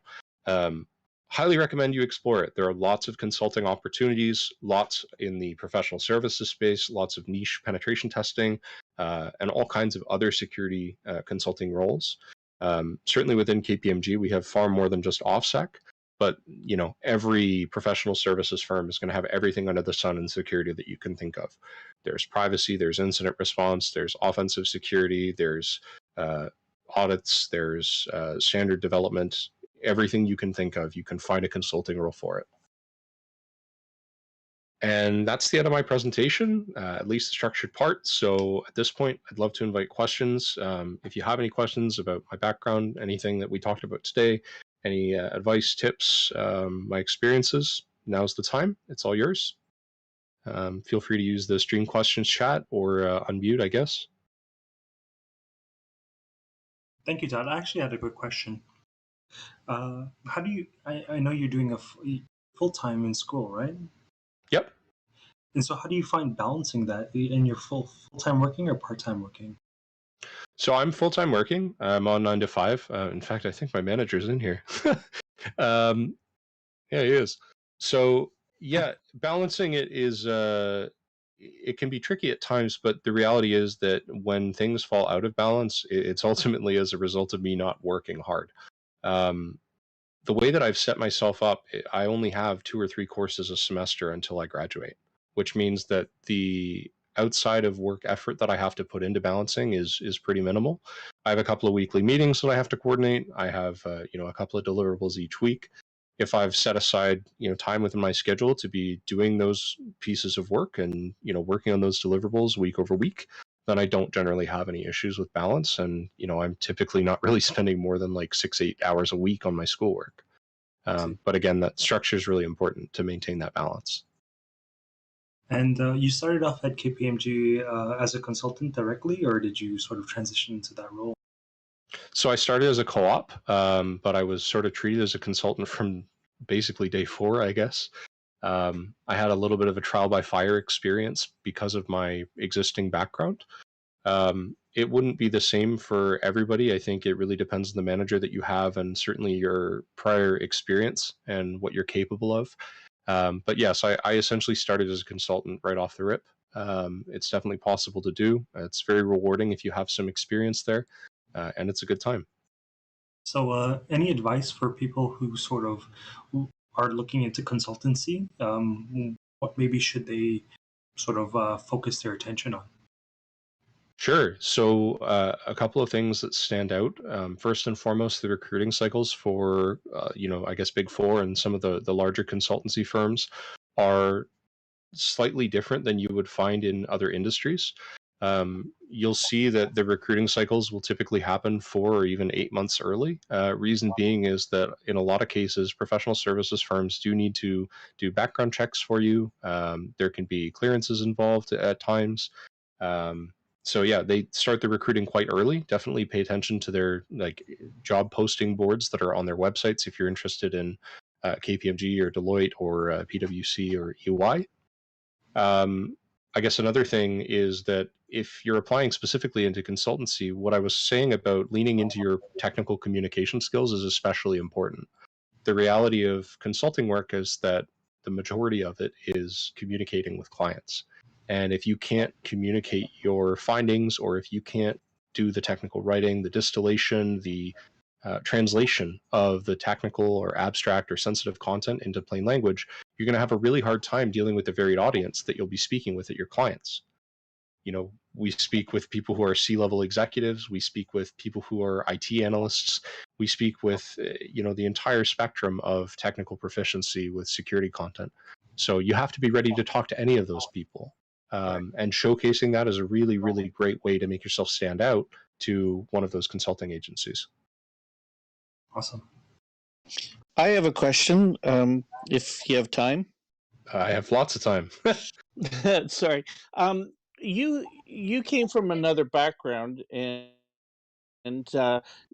highly recommend you explore it. There are lots of consulting opportunities, lots in the professional services space, lots of niche penetration testing, and all kinds of other security consulting roles. Certainly within KPMG, we have far more than just OffSec, but every professional services firm is going to have everything under the sun in security that you can think of. There's privacy, there's incident response, there's offensive security, there's audits, there's standard development. Everything you can think of, you can find a consulting role for it. And that's the end of my presentation, at least the structured part. So at this point, I'd love to invite questions. If you have any questions about my background, anything that we talked about today, any advice, tips, my experiences, now's the time. It's all yours. Feel free to use the stream questions chat or unmute, I guess. Thank you, Todd. I actually had a quick question. How do you? I know you're doing a full time in school, right? Yep. And so, how do you find balancing that in your full time working or part time working? So I'm full time working. I'm on 9 to 5. In fact, I think my manager's in here. Yeah, he is. So yeah, balancing it is it can be tricky at times, but the reality is that when things fall out of balance, it's ultimately as a result of me not working hard. the way that I've set myself up, I only have 2 or 3 courses a semester until I graduate, which means that the outside of work effort that I have to put into balancing is pretty minimal. I have a couple of weekly meetings that I have to coordinate. I have a couple of deliverables each week. If I've set aside time within my schedule to be doing those pieces of work and working on those deliverables week over week, then I don't generally have any issues with balance. And I'm typically not really spending more than like 6-8 hours a week on my schoolwork. But again, that structure is really important to maintain that balance. And you started off at KPMG as a consultant directly, or did you sort of transition into that role? So I started as a co-op, but I was sort of treated as a consultant from basically day 4, I guess. I had a little bit of a trial by fire experience because of my existing background. It wouldn't be the same for everybody. I think it really depends on the manager that you have and certainly your prior experience and what you're capable of. But yes, I essentially started as a consultant right off the rip. It's definitely possible to do. It's very rewarding if you have some experience there, and it's a good time. So any advice for people who sort of are looking into consultancy? What maybe should they sort of focus their attention on? Sure. So a couple of things that stand out. First and foremost, the recruiting cycles for, I guess Big Four and some of the larger consultancy firms are slightly different than you would find in other industries. You'll see that the recruiting cycles will typically happen 4 or even 8 months early. Reason being is that in a lot of cases, professional services firms do need to do background checks for you. There can be clearances involved at times. So yeah, they start the recruiting quite early. Definitely pay attention to their job posting boards that are on their websites if you're interested in KPMG or Deloitte or PwC or EY. I guess another thing is that if you're applying specifically into consultancy, what I was saying about leaning into your technical communication skills is especially important. The reality of consulting work is that the majority of it is communicating with clients. And if you can't communicate your findings, or if you can't do the technical writing, the distillation, the translation of the technical or abstract or sensitive content into plain language, you're going to have a really hard time dealing with the varied audience that you'll be speaking with at your clients. We speak with people who are C-level executives. We speak with people who are IT analysts. We speak with, the entire spectrum of technical proficiency with security content. So you have to be ready to talk to any of those people. And showcasing that is a really, really great way to make yourself stand out to one of those consulting agencies. Awesome. I have a question, if you have time. I have lots of time. Sorry. You came from another background, and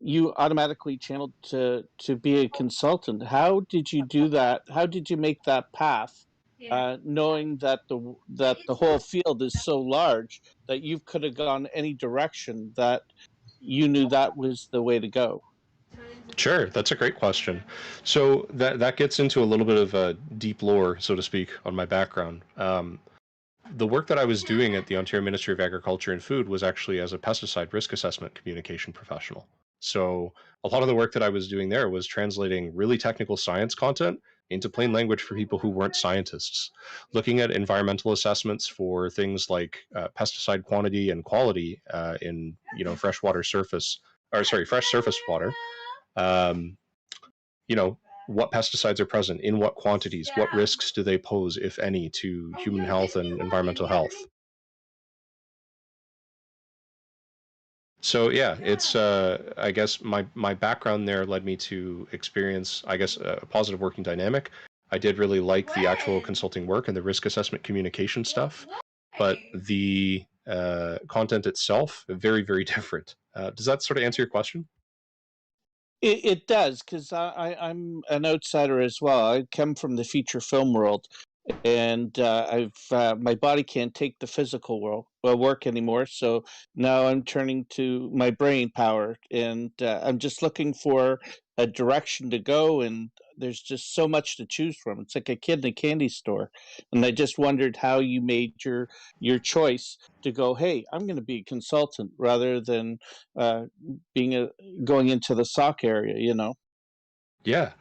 you automatically channeled to be a consultant. How did you do that? How did you make that path, knowing that the whole field is so large that you could have gone any direction, that you knew that was the way to go? Sure, that's a great question. So that gets into a little bit of a deep lore, so to speak, on my background. The work that I was doing at the Ontario Ministry of Agriculture and Food was actually as a pesticide risk assessment communication professional. So a lot of the work that I was doing there was translating really technical science content into plain language for people who weren't scientists, looking at environmental assessments for things like pesticide quantity and quality in fresh surface water. What pesticides are present, in what quantities, what risks do they pose, if any, to human health and environmental health. So yeah, it's I guess my background there led me to experience, I guess, a positive working dynamic. I did really like the actual consulting work and the risk assessment communication stuff, but the content itself, very, very different. Does that sort of answer your question? It does, because I'm an outsider as well. I come from the feature film world, and my body can't take the physical work anymore. So now I'm turning to my brain power, and I'm just looking for a direction to go. And there's just so much to choose from. It's like a kid in a candy store. And I just wondered how you made your choice to go, hey, I'm going to be a consultant rather than going into the SOC area. Yeah.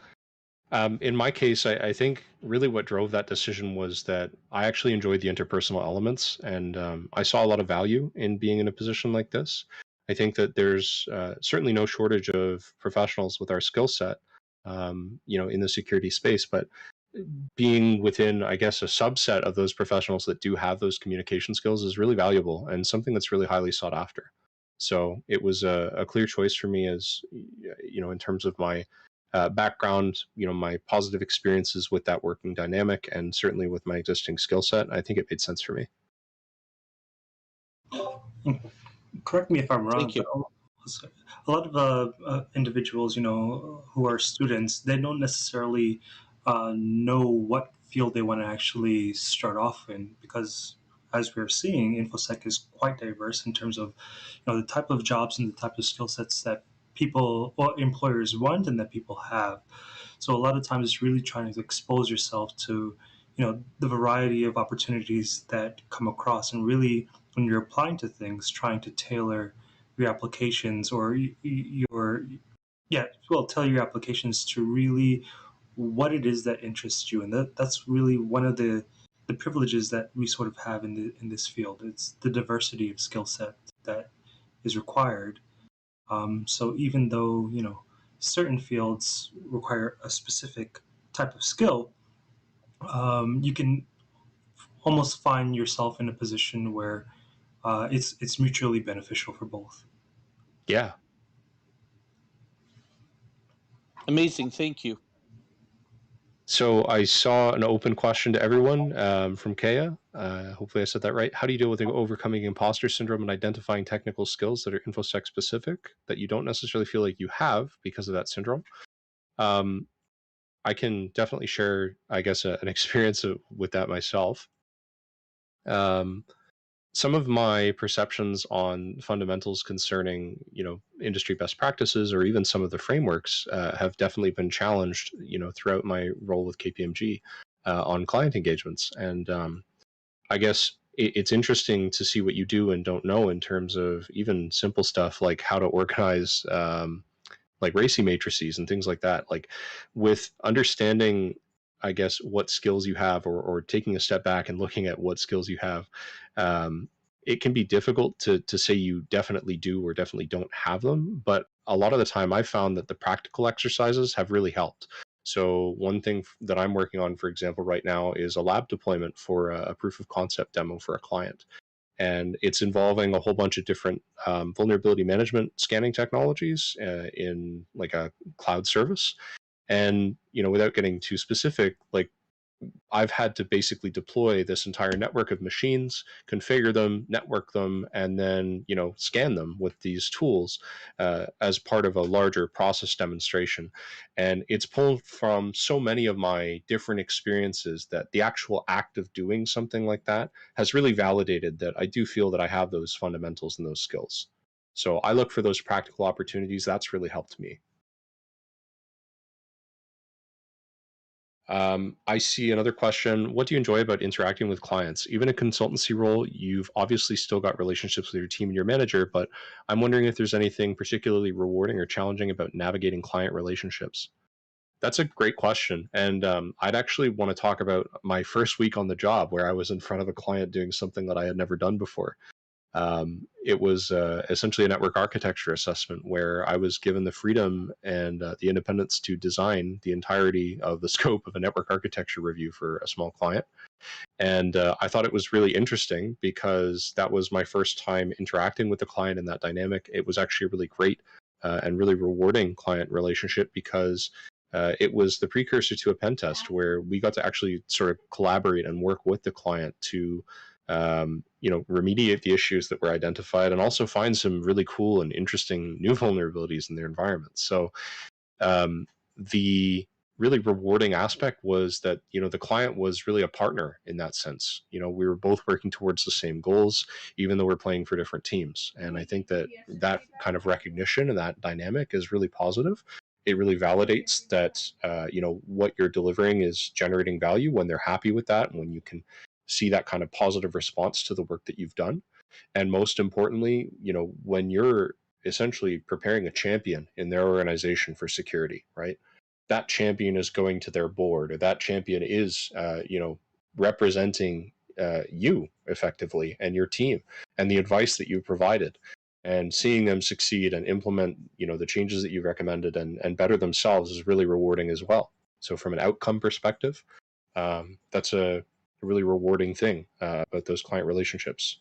In my case, I think really what drove that decision was that I actually enjoyed the interpersonal elements, and I saw a lot of value in being in a position like this. I think that there's certainly no shortage of professionals with our skill set, in the security space, but being within, I guess, a subset of those professionals that do have those communication skills is really valuable and something that's really highly sought after. So it was a clear choice for me, as in terms of my background, my positive experiences with that working dynamic, and certainly with my existing skill set. I think it made sense for me. Correct me if I'm wrong, Thank you. but a lot of individuals, who are students, they don't necessarily know what field they want to actually start off in, because as we're seeing, InfoSec is quite diverse in terms of, the type of jobs and the type of skill sets that people or employers want and that people have. So a lot of times it's really trying to expose yourself to, the variety of opportunities that come across, and really when you're applying to things, trying to tailor your applications or your tailor your applications to really what it is that interests you, and that's really one of the privileges that we sort of have in this field. It's the diversity of skill set that is required. So even though certain fields require a specific type of skill, you can almost find yourself in a position where it's mutually beneficial for both. Yeah. Amazing. Thank you. So I saw an open question to everyone from Kea. Hopefully I said that right. How do you deal with overcoming imposter syndrome and identifying technical skills that are InfoSec specific that you don't necessarily feel like you have because of that syndrome? I can definitely share, I guess, an experience with that myself. Some of my perceptions on fundamentals concerning, industry best practices, or even some of the frameworks, have definitely been challenged, throughout my role with KPMG on client engagements. And I guess it's interesting to see what you do and don't know in terms of even simple stuff like how to organize, like RACI matrices and things like that. Like, with understanding, I guess, what skills you have, or taking a step back and looking at what skills you have, it can be difficult to say you definitely do or definitely don't have them. But a lot of the time I've found that the practical exercises have really helped. So one thing that I'm working on, for example, right now is a lab deployment for a proof of concept demo for a client. And it's involving a whole bunch of different vulnerability management scanning technologies in like a cloud service. And without getting too specific, like, I've had to basically deploy this entire network of machines, configure them, network them, and then scan them with these tools as part of a larger process demonstration. And it's pulled from so many of my different experiences that the actual act of doing something like that has really validated that I do feel that I have those fundamentals and those skills. So I look for those practical opportunities. That's really helped me. I see another question. What do you enjoy about interacting with clients? Even a consultancy role, you've obviously still got relationships with your team and your manager, but I'm wondering if there's anything particularly rewarding or challenging about navigating client relationships. That's a great question. And I'd actually want to talk about my first week on the job, where I was in front of a client doing something that I had never done before. It was essentially a network architecture assessment where I was given the freedom and the independence to design the entirety of the scope of a network architecture review for a small client. And I thought it was really interesting because that was my first time interacting with the client in that dynamic. It was actually a really great and really rewarding client relationship, because it was the precursor to a pen test where we got to actually sort of collaborate and work with the client to remediate the issues that were identified, and also find some really cool and interesting new vulnerabilities in their environment. So the really rewarding aspect was that the client was really a partner in that sense. We were both working towards the same goals, even though we're playing for different teams. And I think that that kind of recognition and that dynamic is really positive. It really validates that what you're delivering is generating value when they're happy with that, and when you can see that kind of positive response to the work that you've done. And most importantly, when you're essentially preparing a champion in their organization for security, right? that champion is going to their board, or that champion is, representing you effectively and your team and the advice that you provided, and seeing them succeed and implement, the changes that you recommended and better themselves is really rewarding as well. So from an outcome perspective, that's a really rewarding thing about those client relationships.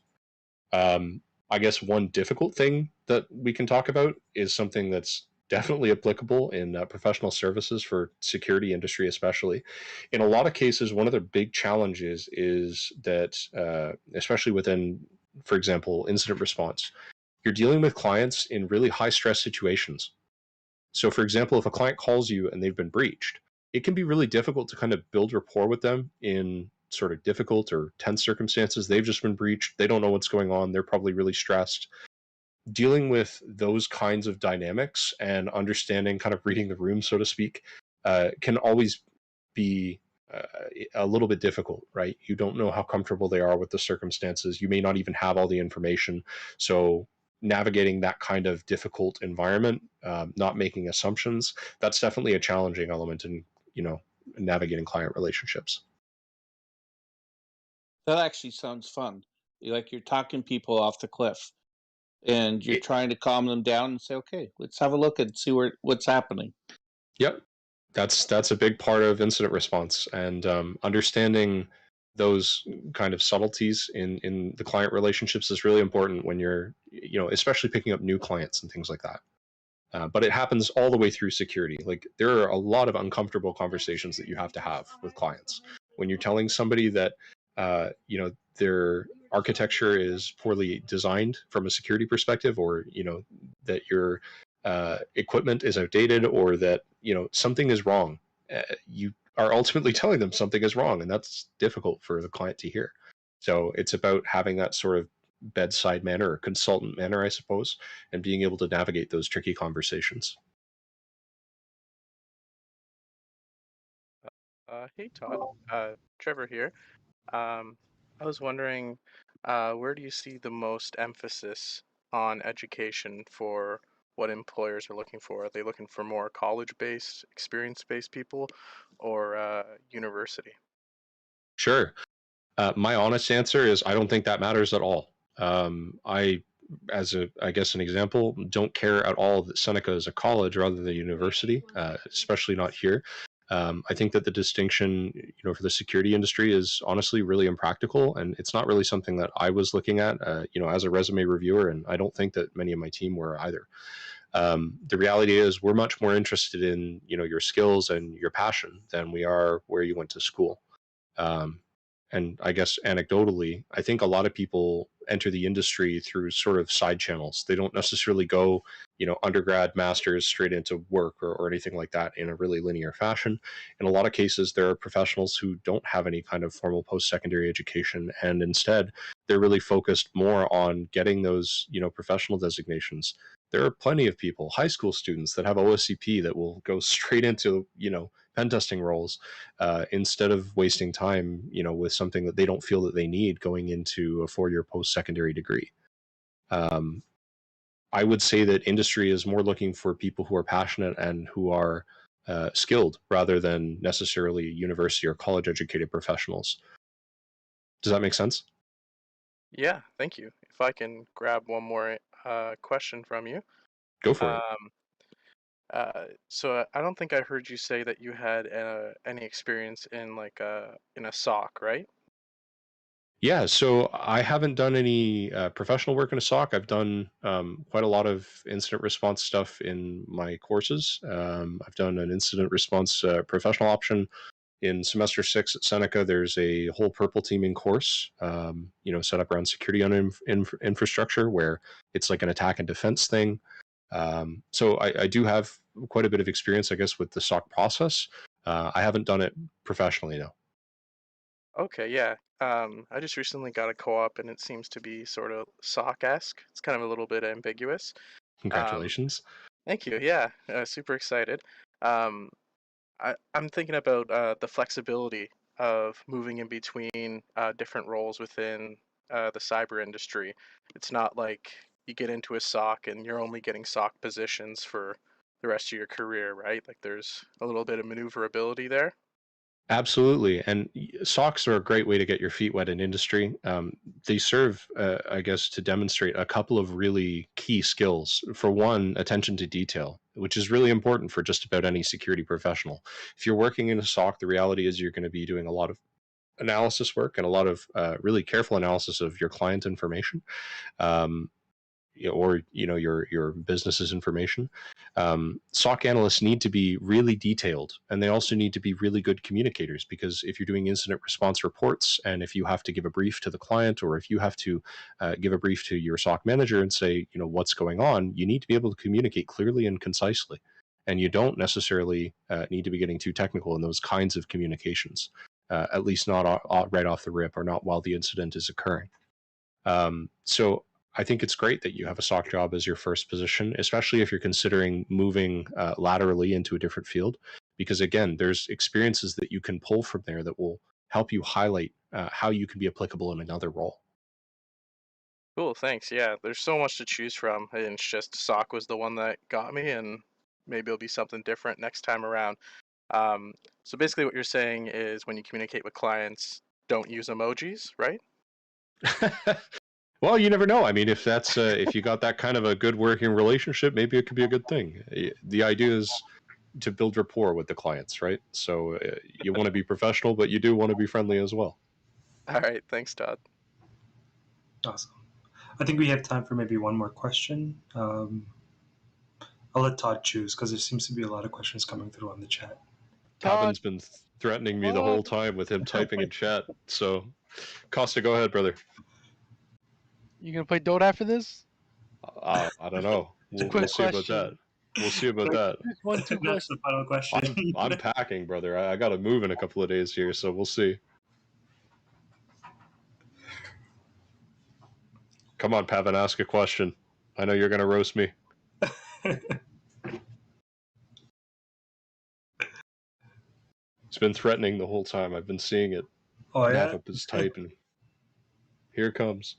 Um, I guess one difficult thing that we can talk about is something that's definitely applicable in professional services for security industry, especially. In a lot of cases, one of the big challenges is that, especially within, for example, incident response, you're dealing with clients in really high stress situations. So, for example, if a client calls you and they've been breached, it can be really difficult to kind of build rapport with them in sort of difficult or tense circumstances. They've just been breached. They don't know what's going on. They're probably really stressed. Dealing with those kinds of dynamics and understanding, kind of reading the room, so to speak, can always be uh, a little bit difficult, right? You don't know how comfortable they are with the circumstances. You may not even have all the information. So, navigating that kind of difficult environment, not making assumptions, that's definitely a challenging element in, navigating client relationships. That actually sounds fun. Like you're talking people off the cliff, and you're It, trying to calm them down and say, "Okay, let's have a look and see what's happening." yep, that's a big part of incident response, and understanding those kind of subtleties in the client relationships is really important when you're, especially picking up new clients and things like that. But it happens all the way through security. Like, there are a lot of uncomfortable conversations that you have to have with clients when you're telling somebody that their architecture is poorly designed from a security perspective, or that your equipment is outdated, or that something is wrong. You are ultimately telling them something is wrong, and that's difficult for the client to hear. So it's about having that sort of bedside manner or consultant manner, I suppose, and being able to navigate those tricky conversations. Hey Todd, Trevor here. Um, I was wondering, where do you see the most emphasis on education for what employers are looking for? Are they looking for more college-based, experience-based people, or university? Sure. My honest answer is I don't think that matters at all. I guess, an example, don't care at all that Seneca is a college rather than a university, especially not here. I think that the distinction, for the security industry is honestly really impractical, and it's not really something that I was looking at, as a resume reviewer, and I don't think that many of my team were either. The reality is we're much more interested in, your skills and your passion than we are where you went to school. Um, and I guess anecdotally, I think a lot of people enter the industry through sort of side channels. They don't necessarily go, undergrad, masters, straight into work, or anything like that in a really linear fashion. In a lot of cases, there are professionals who don't have any kind of formal post-secondary education, and instead they're really focused more on getting those, professional designations. There are plenty of people, high school students, that have OSCP that will go straight into, pen testing roles, instead of wasting time, with something that they don't feel that they need going into a 4-year post-secondary degree. Um, I would say that industry is more looking for people who are passionate and who are skilled, rather than necessarily university or college educated professionals. Does that make sense? Yeah, thank you. If I can grab one more question from you. Go for it. Um, so I don't think I heard you say that you had any experience in like in a SOC, right? Yeah, so I haven't done any professional work in a SOC. I've done quite a lot of incident response stuff in my courses. I've done an incident response professional option in semester 6 at Seneca. There's a whole purple teaming course, set up around security on infrastructure, where it's like an attack and defense thing. So I do have quite a bit of experience, I guess, with the SOC process. I haven't done it professionally, no. Okay, yeah. I just recently got a co-op and it seems to be sort of SOC-esque. It's kind of a little bit ambiguous. Um, Congratulations. Thank you. Yeah, super excited. Um, I'm thinking about the flexibility of moving in between different roles within the cyber industry. It's not like you get into a SOC and you're only getting SOC positions for the rest of your career, right? Like there's a little bit of maneuverability there. Absolutely, and socks are a great way to get your feet wet in industry. They serve, I guess, to demonstrate a couple of really key skills. For one, attention to detail, which is really important for just about any security professional. If you're working in a sock, the reality is you're going to be doing a lot of analysis work and a lot of really careful analysis of your client information. Um, or your business's information. SOC analysts need to be really detailed, and they also need to be really good communicators, because if you're doing incident response reports, and if you have to give a brief to the client, or if you have to give a brief to your SOC manager and say, what's going on, you need to be able to communicate clearly and concisely. And you don't necessarily need to be getting too technical in those kinds of communications, at least not right off the rip, or not while the incident is occurring. So I think it's great that you have a SOC job as your first position, especially if you're considering moving laterally into a different field, because again, there's experiences that you can pull from there that will help you highlight how you can be applicable in another role. Cool, thanks. Yeah, there's so much to choose from, and it's just sock was the one that got me, and maybe it'll be something different next time around. So basically, what you're saying is when you communicate with clients, don't use emojis, right? Well, you never know. I mean, if that's if you got that kind of a good working relationship, maybe it could be a good thing. The idea is to build rapport with the clients, right? So you want to be professional, but you do want to be friendly as well. All right, thanks, Todd. Awesome. I think we have time for maybe one more question. I'll let Todd choose because there seems to be a lot of questions coming through on the chat. Pavin's been threatening me the whole time with him typing in chat. So, Costa, go ahead, brother. You gonna play Dota after this? I don't know. We'll see about that. We'll see about that. One, two That's the final question. I'm packing, brother. I got to move in a couple of days here, so we'll see. Come on, Pavin, ask a question. I know you're going to roast me. It's been threatening the whole time. I've been seeing it. Oh, yeah? Nap up his type, and here it comes.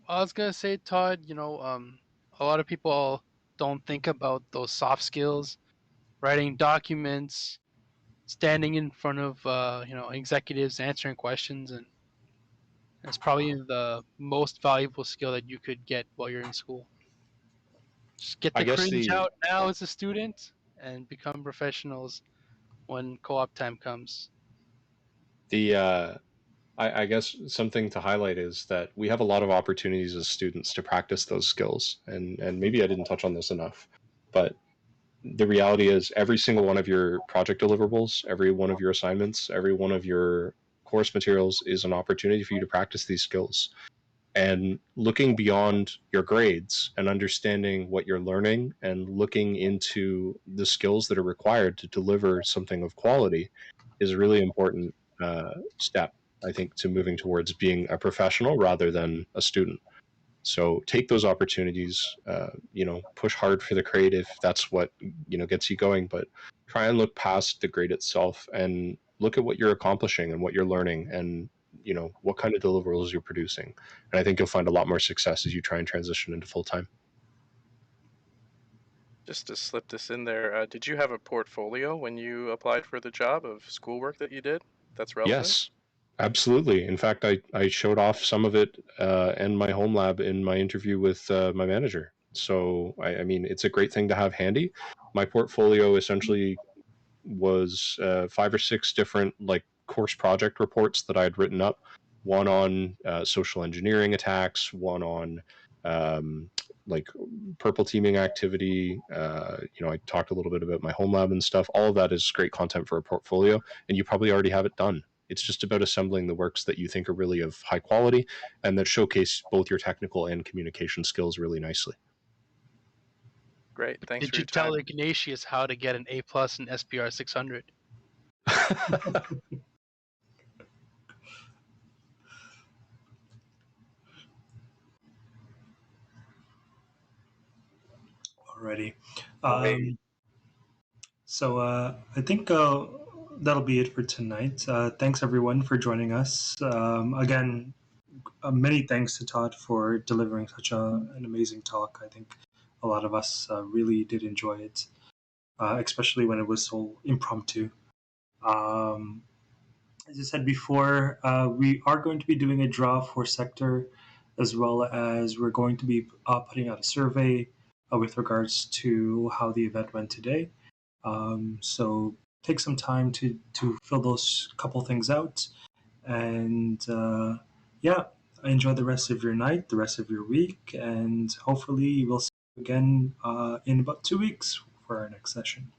I was gonna say, Todd, a lot of people don't think about those soft skills, writing documents, standing in front of executives, answering questions, and it's probably the most valuable skill that you could get while you're in school. Just get the cringe out now as a student and become professionals when co-op time comes. I guess something to highlight is that we have a lot of opportunities as students to practice those skills, and maybe I didn't touch on this enough, but the reality is every single one of your project deliverables, every one of your assignments, every one of your course materials is an opportunity for you to practice these skills. And looking beyond your grades and understanding what you're learning and looking into the skills that are required to deliver something of quality is a really important step, I think, to moving towards being a professional rather than a student. So take those opportunities, push hard for the grade if that's what, gets you going, but try and look past the grade itself and look at what you're accomplishing and what you're learning and, what kind of deliverables you're producing. And I think you'll find a lot more success as you try and transition into full time. Just to slip this in there, did you have a portfolio when you applied for the job of schoolwork that you did that's relevant? Yes, absolutely. In fact, I showed off some of it and my home lab in my interview with my manager. So, I mean, it's a great thing to have handy. My portfolio essentially was 5 or 6 different course project reports that I had written up. One on social engineering attacks, one on purple teaming activity. I talked a little bit about my home lab and stuff. All of that is great content for a portfolio, and you probably already have it done. It's just about assembling the works that you think are really of high quality and that showcase both your technical and communication skills really nicely. Great, thanks Did for you your time. tell Ignatius how to get an A+ in SPR 600? Alrighty. So I think that'll be it for tonight. Thanks everyone for joining us. Again, many thanks to Todd for delivering such an amazing talk. I think a lot of us really did enjoy it, especially when it was so impromptu. Um, as I said before, we are going to be doing a draw for sector, as well as we're going to be putting out a survey with regards to how the event went today. So take some time to fill those couple things out, and yeah, enjoy the rest of your night, the rest of your week, and hopefully we'll see you again in about 2 weeks for our next session.